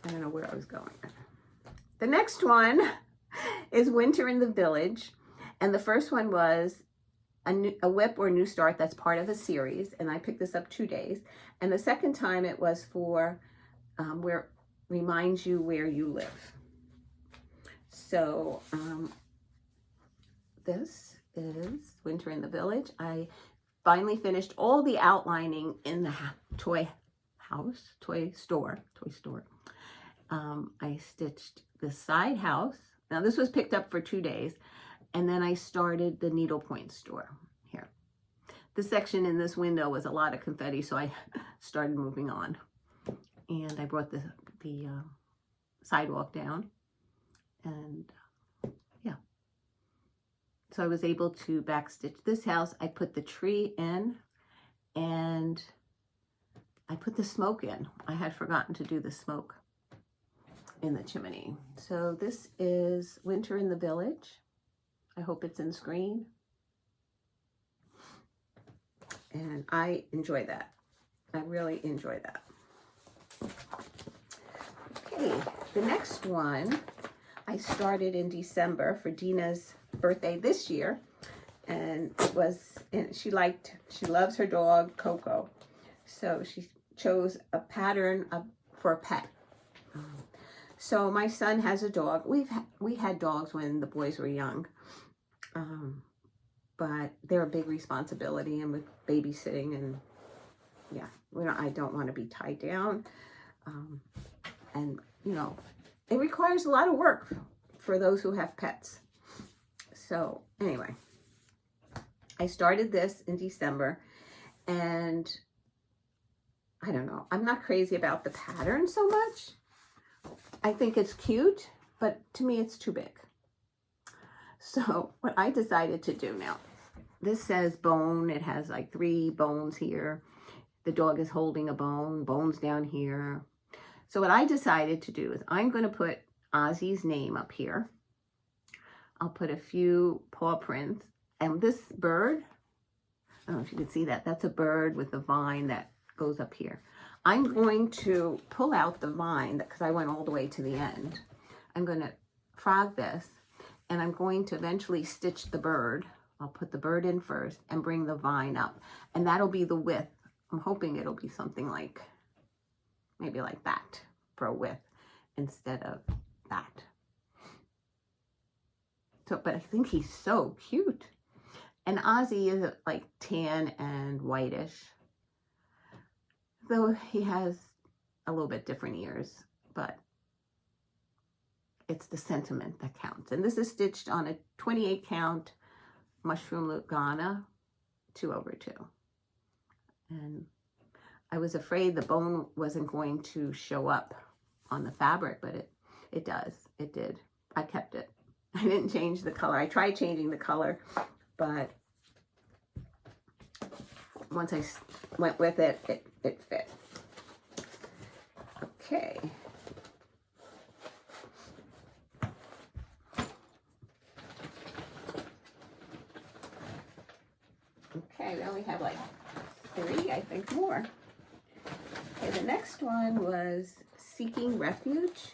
A: I don't know where I was going. The next one is Winter in the Village, and the first one was a whip or new start that's part of a series, and I picked this up 2 days, and the second time it was for where reminds you where you live. So this is Winter in the Village. I finally finished all the outlining in the toy store. I stitched the side house. Now this was picked up for 2 days, and then I started the needlepoint store here. This section in this window was a lot of confetti, so I started moving on, and I brought the sidewalk down, and yeah. So I was able to backstitch this house. I put the tree in, and I put the smoke in. I had forgotten to do the smoke in the chimney. So this is Winter in the Village. I hope it's in screen. And I enjoy that. I really enjoy that. Okay, the next one I started in December for Dena's birthday this year, and it was, and she loves her dog Coco, so she chose a pattern for a pet. So my son has a dog. We had dogs when the boys were young, but they're a big responsibility, and with babysitting, and yeah, I don't want to be tied down, and you know, it requires a lot of work for those who have pets. So anyway, I started this in December, and I don't know, I'm not crazy about the pattern so much. I think it's cute, but to me it's too big. So what I decided to do now, this says bone. It has like 3 bones here. The dog is holding a bone, bones down here. So what I decided to do is I'm going to put Ozzy's name up here. I'll put a few paw prints, and this bird, I don't know if you can see that. That's a bird with a vine that goes up here. I'm going to pull out the vine because I went all the way to the end. I'm going to frog this, and I'm going to eventually stitch the bird. I'll put the bird in first and bring the vine up, and that'll be the width. I'm hoping it'll be something like, maybe like that for a width instead of that. So, but I think he's so cute. And Ozzy is like tan and whitish, though he has a little bit different ears, but it's the sentiment that counts. And this is stitched on a 28 count mushroom loop Ghana 2/2. And I was afraid the bone wasn't going to show up on the fabric, but it does. It did. I kept it. I didn't change the color. I tried changing the color, but once I went with it, it fit. Okay. Okay, we only have like 3, I think, more. Okay, the next one was Seeking Refuge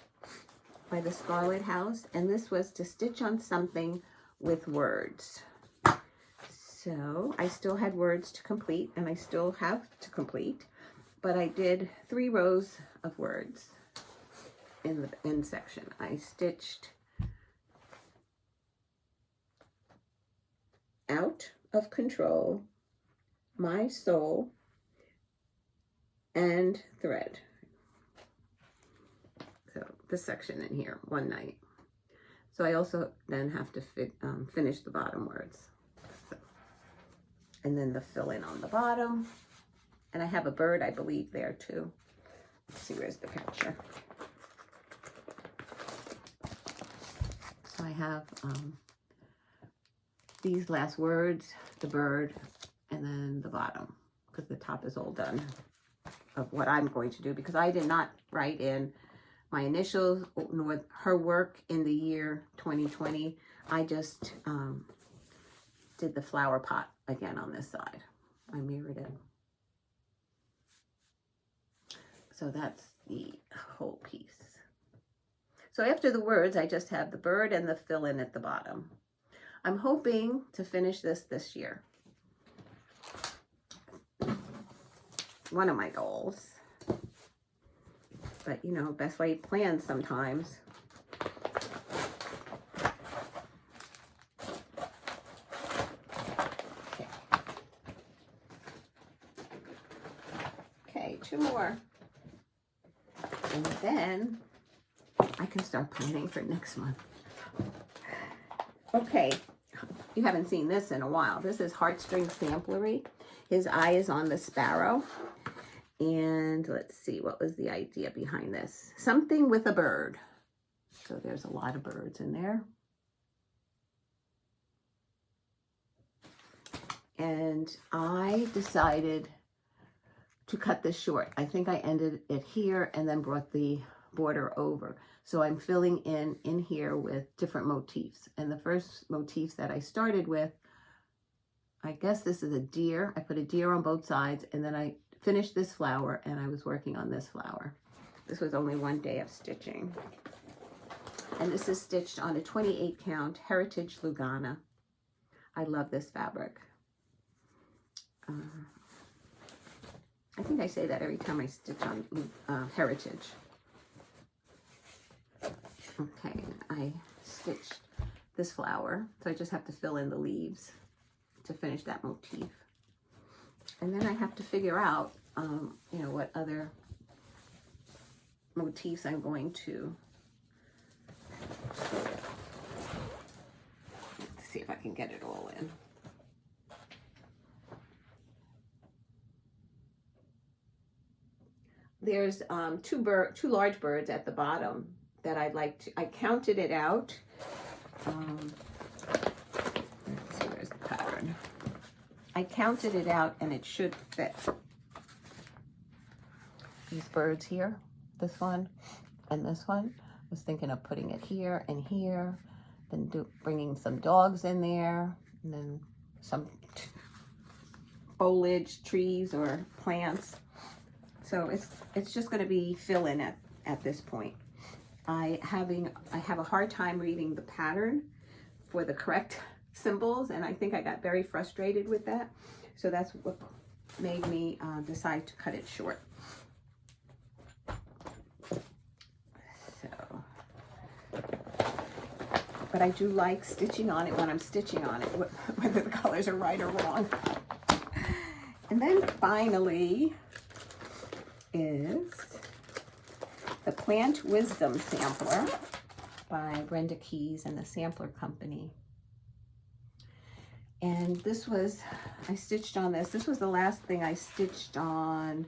A: by the Scarlet House, and this was to stitch on something with words. So I still had words to complete, and I still have to complete, but I did 3 rows of words in the end section. I stitched out of control, my soul, and thread. So this section in here, one night. So I also then have to finish the bottom words. So, and then the fill in on the bottom. And I have a bird, I believe, there too. Let's see, where's the picture? So I have these last words, the bird, and then the bottom, because the top is all done of what I'm going to do, because I did not write in my initials nor her work in the year 2020. I just did the flower pot again on this side. I mirrored it. So that's the whole piece. So after the words, I just have the bird and the fill in at the bottom. I'm hoping to finish this year. One of my goals. But, you know, best laid plans sometimes. Okay. Okay, 2 more. And then I can start planning for next month. Okay, you haven't seen this in a while. This is Heartstring Samplery. His eye is on the sparrow. And let's see, what was the idea behind this? Something with a bird. So there's a lot of birds in there. And I decided to cut this short. I think I ended it here and then brought the border over. So I'm filling in here with different motifs. And the first motifs that I started with, I guess this is a deer. I put a deer on both sides, and then I finished this flower, and I was working on this flower. This was only 1 day of stitching. And this is stitched on a 28 count Heritage Lugana. I love this fabric. I think I say that every time I stitch on Heritage. Okay, I stitched this flower, so I just have to fill in the leaves to finish that motif. And then I have to figure out, you know, what other motifs I'm going to. Let's see if I can get it all in. There's two large birds at the bottom that I'd like to. I counted it out. Let's see, where's the pattern? I counted it out, and it should fit. These birds here, this one and this one. I was thinking of putting it here and here, then bringing some dogs in there, and then some foliage, trees, or plants. So it's just going to be fill in at this point. I have a hard time reading the pattern for the correct symbols, and I think I got very frustrated with that. So that's what made me decide to cut it short. So, but I do like stitching on it when I'm stitching on it, whether the colors are right or wrong. And then finally is the Plant Wisdom Sampler by Brenda Keys and the Sampler Company. And this was, I stitched on this. This was the last thing I stitched on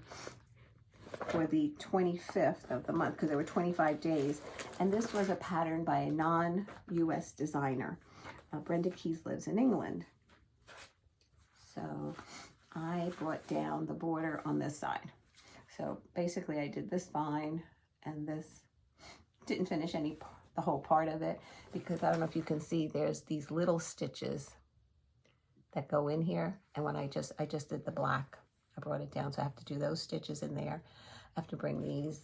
A: for the 25th of the month, because there were 25 days. And this was a pattern by a non-US designer. Brenda Keys lives in England. So I brought down the border on this side. So basically I did this vine and this, didn't finish the whole part of it, because I don't know if you can see, there's these little stitches that go in here. And when I just did the black, I brought it down. So I have to do those stitches in there. I have to bring these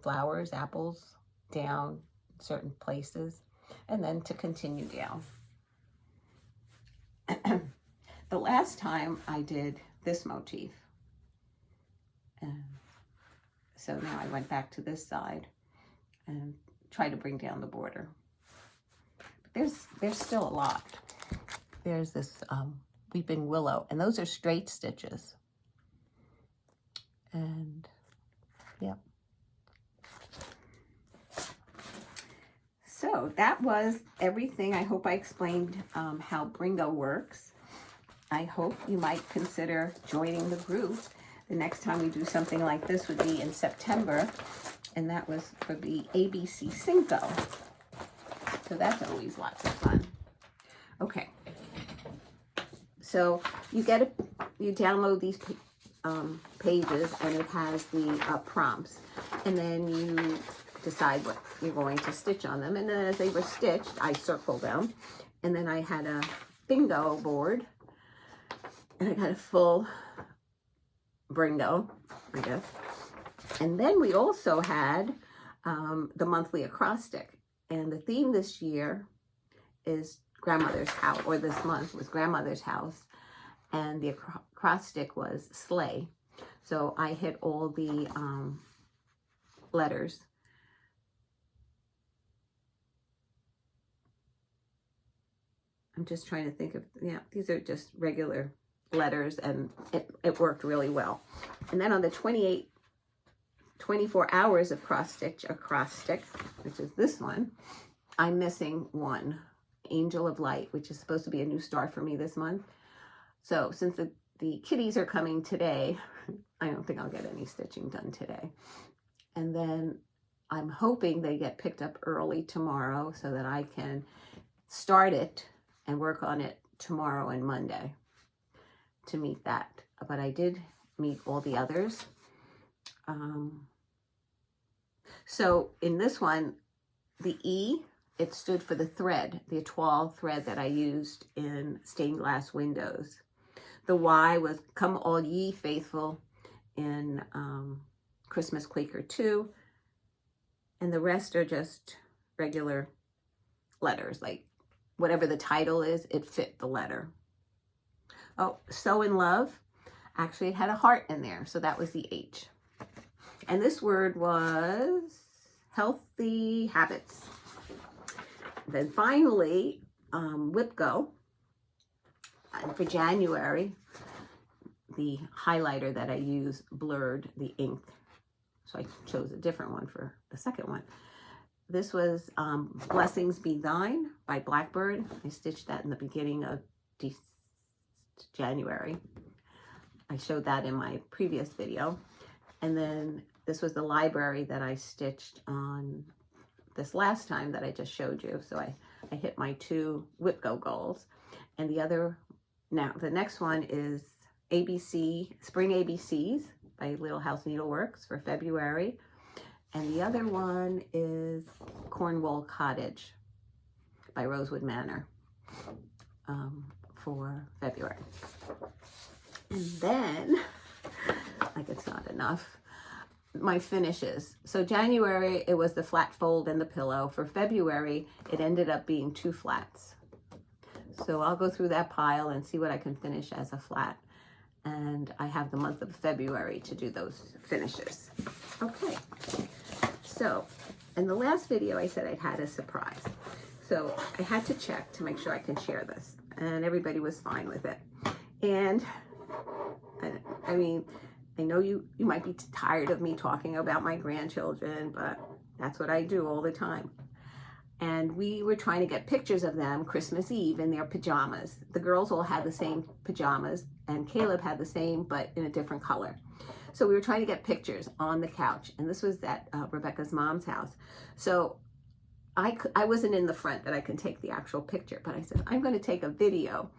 A: flowers, apples down certain places, and then to continue down. The last time I did this motif. And so now I went back to this side and tried to bring down the border. But there's still a lot. There's this weeping willow, and those are straight stitches. And yep. So that was everything. I hope I explained how BRRINGO works. I hope you might consider joining the group. The next time we do something like this would be in September, and that was for the ABC Cinco. So that's always lots of fun. Okay. So you download these pages, and it has the prompts, and then you decide what you're going to stitch on them. And then as they were stitched, I circled them, and then I had a bingo board, and I got a full BRRINGO, I guess. And then we also had the monthly acrostic, and the theme this year is grandmother's house, or this month was grandmother's house, and the acrostic was sleigh. So I hit all the letters. I'm just trying to think of, yeah, these are just regular letters, and it worked really well. And then on the 24 hours of acrostic, which is this one, I'm missing one, Angel of Light, which is supposed to be a new start for me this month. So since the kitties are coming today, I don't think I'll get any stitching done today. And then I'm hoping they get picked up early tomorrow so that I can start it and work on it tomorrow and Monday to meet that. But I did meet all the others. So in this one, the E, it stood for the thread, the étoile thread that I used in stained glass windows. The Y was Come All Ye Faithful in Christmas Quaker 2. And the rest are just regular letters, like whatever the title is, it fit the letter. Oh, So in Love, actually it had a heart in there, so that was the H. And this word was healthy habits. Then finally, WIPGO, for January, the highlighter that I use blurred the ink. So I chose a different one for the second one. This was Blessings Be Thine by Blackbird. I stitched that in the beginning of January. I showed that in my previous video. And then this was the library that I stitched on this last time that I just showed you. So I hit my 2 WIPGO goals. And the next one is Spring ABCs by Little House Needleworks for February. And the other one is Cornwall Cottage by Rosewood Manor for February. And then, like it's not enough, my finishes. So January, it was the flat fold and the pillow. For February, it ended up being 2 flats. So I'll go through that pile and see what I can finish as a flat. And I have the month of February to do those finishes. Okay, so in the last video, I said I'd had a surprise. So I had to check to make sure I can share this, and everybody was fine with it. And I mean, I know you might be tired of me talking about my grandchildren, but that's what I do all the time. And we were trying to get pictures of them Christmas Eve in their pajamas. The girls all had the same pajamas, and Caleb had the same, but in a different color. So we were trying to get pictures on the couch, and this was at Rebecca's mom's house. So I wasn't in the front that I could take the actual picture, but I said, I'm going to take a video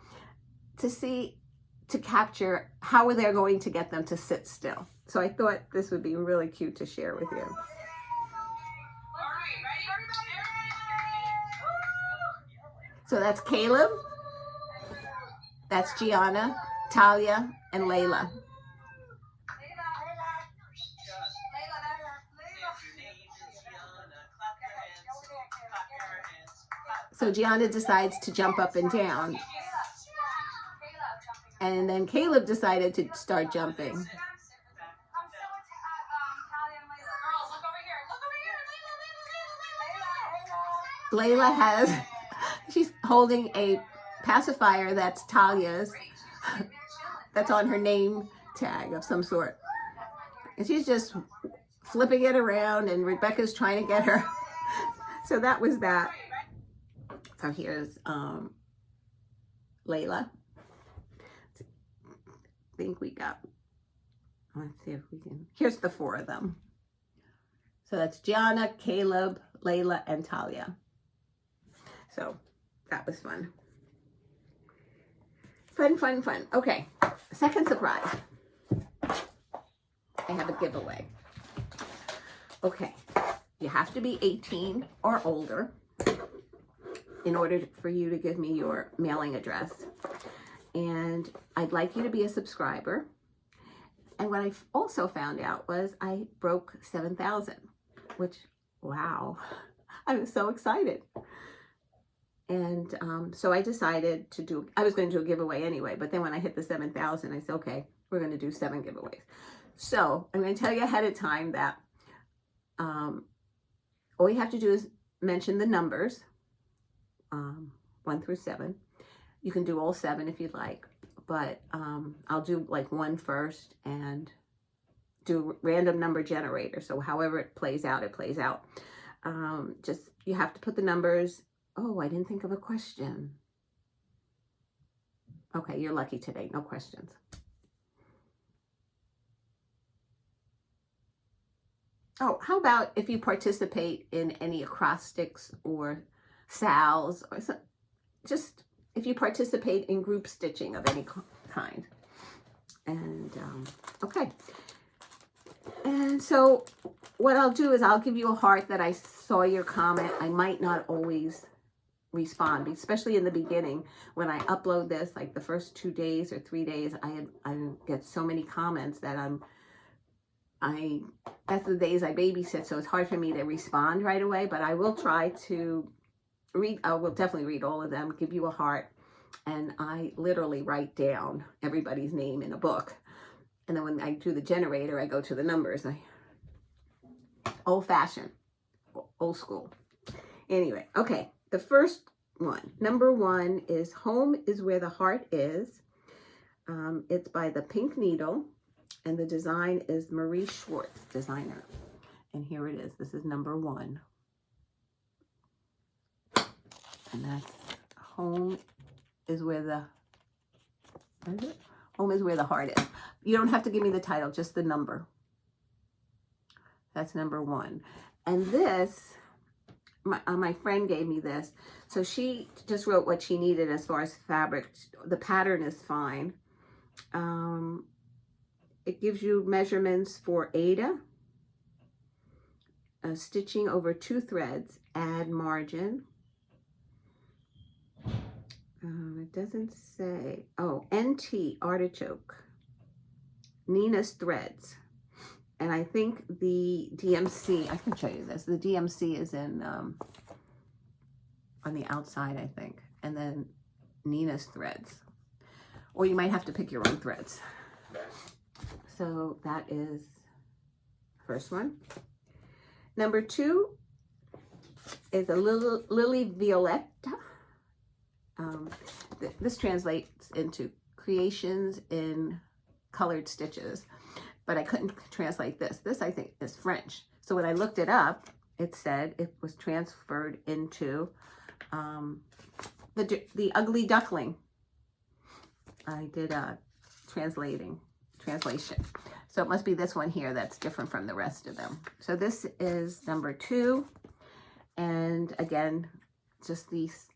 A: to capture how they're going to get them to sit still. So I thought this would be really cute to share with you. So that's Caleb, that's Gianna, Talia, and Layla. So Gianna decides to jump up and down. And then Caleb decided to start jumping. Layla she's holding a pacifier that's Talia's, that's on her name tag of some sort. And she's just flipping it around, and Rebecca's trying to get her. So that was that. So here's Layla. I think we got, let's see if we can, here's the 4 of them. So that's Gianna, Caleb, Layla, and Talia. So that was fun. Fun. Okay, second surprise. I have a giveaway. Okay, you have to be 18 or older in order for you to give me your mailing address. And I'd like you to be a subscriber. And what I also found out was I broke 7,000, which, wow, I was so excited. And so I decided I was going to do a giveaway anyway, but then when I hit the 7,000, I said, okay, we're going to do 7 giveaways. So I'm going to tell you ahead of time that all you have to do is mention the numbers, 1 through 7. You can do all 7 if you'd like, but I'll do like 1 first and do random number generator. So however it plays out, it plays out. Just, you have to put the numbers. Oh, I didn't think of a question. Okay, you're lucky today. No questions. Oh, how about if you participate in any acrostics or sals, or just if you participate in group stitching of any kind. And okay. And so what I'll do is I'll give you a heart that I saw your comment. I might not always respond, especially in the beginning when I upload this, like the first 2 days or 3 days, I get so many comments that that's the days I babysit, so it's hard for me to respond right away, but I will try to read. I will definitely read all of them, give you a heart, and I literally write down everybody's name in a book. And then when I do the generator, I go to the numbers. Old fashioned, old school. Anyway, okay. The first one, number 1 is Home is Where the Heart Is. It's by the Pink Needle, and the design is Marie Schwartz, designer. And here it is. This is number 1. And that's Home is Where the, what is it? Home is Where the Heart Is. You don't have to give me the title, just the number. That's number 1. And this, my friend gave me this. So she just wrote what she needed as far as fabric. The pattern is fine. It gives you measurements for Ada. Stitching over 2 threads. Add margin. It doesn't say. Oh, NT artichoke. Nena's Threads. And I think the DMC, I can show you this, the DMC is in, on the outside, I think. And then Nena's Threads. Or you might have to pick your own threads. So that is the first one. Number 2 is a little Lily Violetta. This translates into creations in colored stitches, but I couldn't translate this. This I think is French. So when I looked it up, it said it was transferred into the Ugly Duckling. I did a translation. So it must be this one here that's different from the rest of them. So this is number 2. And again, just these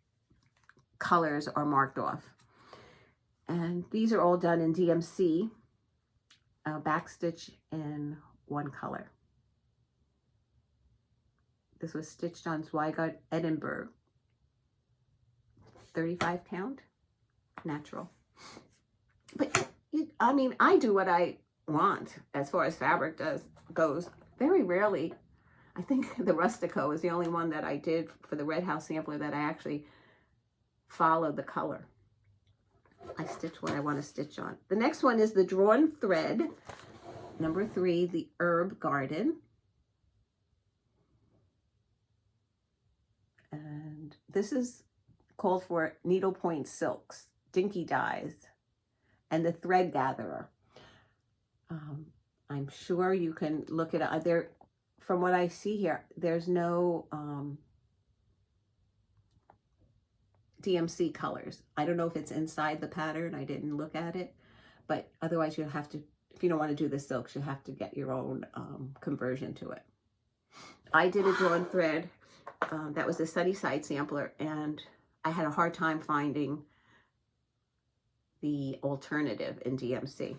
A: colors are marked off. And these are all done in DMC, backstitch in one color. This was stitched on Zweigart Edinburgh, 35 count, natural. But I mean, I do what I want as far as fabric goes. Very rarely, I think the Rustico is the only one that I did for the Red House sampler that I actually followed the color. I stitch what I want to stitch on. The next one is the Drawn Thread, number 3, the Herb Garden. And this is called for needlepoint silks, dinky dyes, and the Thread Gatherer. I'm sure you can look it up. There, from what I see here, there's no DMC colors. I don't know if it's inside the pattern. I didn't look at it, but otherwise you'll have to, if you don't want to do the silks, you have to get your own conversion to it. I did a Drawn Thread. That was the Sunnyside sampler, and I had a hard time finding the alternative in DMC.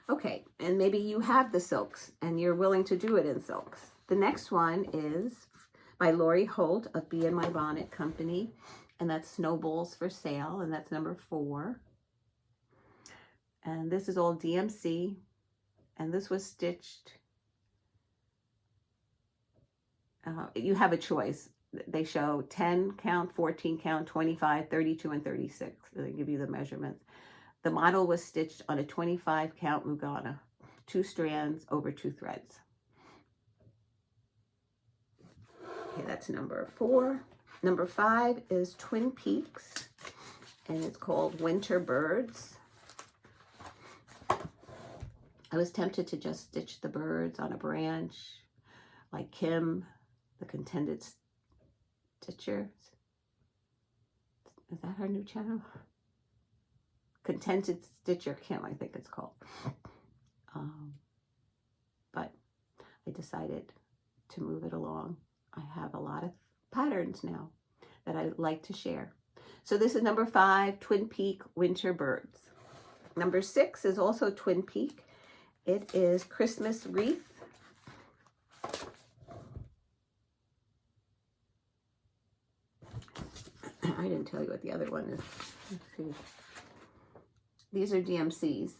A: Okay, and maybe you have the silks and you're willing to do it in silks. The next one is by Lori Holt of Bee in My Bonnet Company, and that's Snowballs for Sale, and that's number 4. And this is all DMC, and this was stitched. You have a choice. They show 10 count, 14 count, 25, 32, and 36. They give you the measurements. The model was stitched on a 25 count Lugana, 2 strands over 2 threads. Okay, that's number 4. Number 5 is Twin Peaks, and it's called Winter Birds. I was tempted to just stitch the birds on a branch, like Kim, the Contented Stitcher. Is that her new channel? Contented Stitcher Kim, I think it's called. But I decided to move it along. I have a lot of patterns now that I'd like to share. So this is number 5, Twin Peak Winter Birds. Number 6 is also Twin Peak. It is Christmas Wreath. I didn't tell you what the other one is. Let's see. These are DMCs.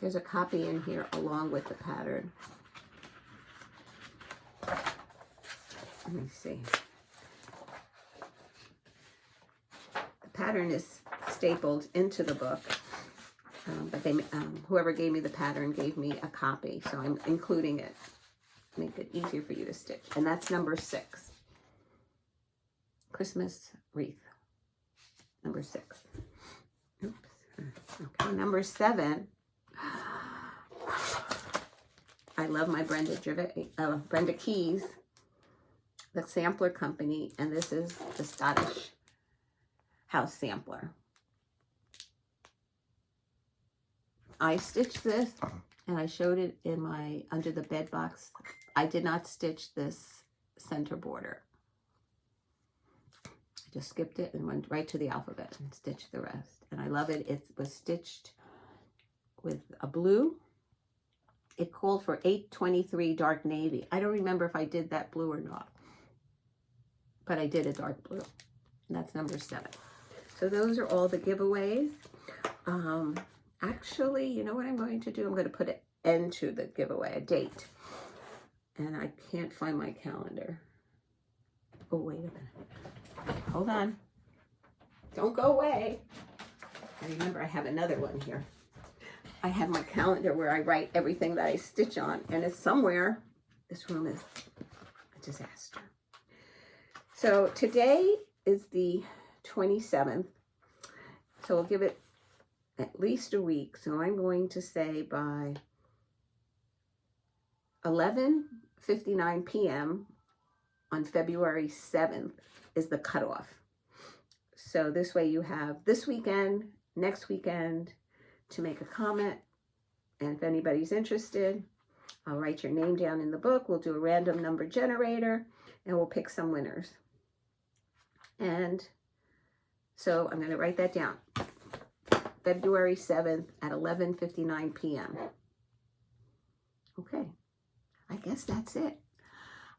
A: There's a copy in here along with the pattern. Let me see. The pattern is stapled into the book, but they, whoever gave me the pattern gave me a copy, so I'm including it. Make it easier for you to stitch. And that's number 6. Christmas Wreath. Number 6. Oops. Okay, number 7. I love my Brenda Keys, the Sampler Company, and this is the Scottish House Sampler. I stitched this, and I showed it in my under the bed box. I did not stitch this center border. I just skipped it and went right to the alphabet and stitched the rest. And I love it. It was stitched with a blue. It called for 823 dark navy. I don't remember if I did that blue or not, but I did a dark blue. And that's number 7. So those are all the giveaways. Actually, you know what I'm going to do? I'm going to put an end to the giveaway, a date. And I can't find my calendar. Oh, wait a minute. Hold on. Don't go away. I remember I have another one here. I have my calendar where I write everything that I stitch on, and it's somewhere. This room is a disaster. So today is the 27th. So we'll give it at least a week. So I'm going to say by 11:59 p.m. on February 7th is the cutoff. So this way you have this weekend, next weekend to make a comment. And if anybody's interested, I'll write your name down in the book. We'll do a random number generator and we'll pick some winners. And so I'm going to write that down. February 7th at 11:59 p.m. Okay, I guess that's it.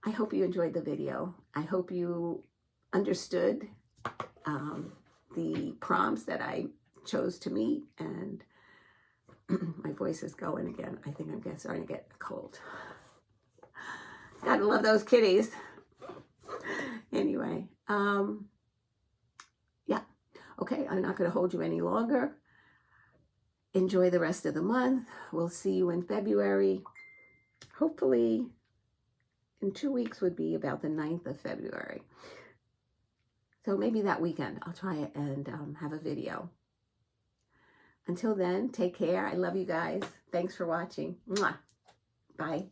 A: I hope you enjoyed the video. I hope you understood the prompts that I chose to meet, and my voice is going again. I think I'm starting to get a cold. Gotta love those kitties. Anyway, yeah. Okay, I'm not going to hold you any longer. Enjoy the rest of the month. We'll see you in February. Hopefully, in 2 weeks would be about the 9th of February. So maybe that weekend I'll try it and have a video. Until then, take care. I love you guys. Thanks for watching. Mwah. Bye.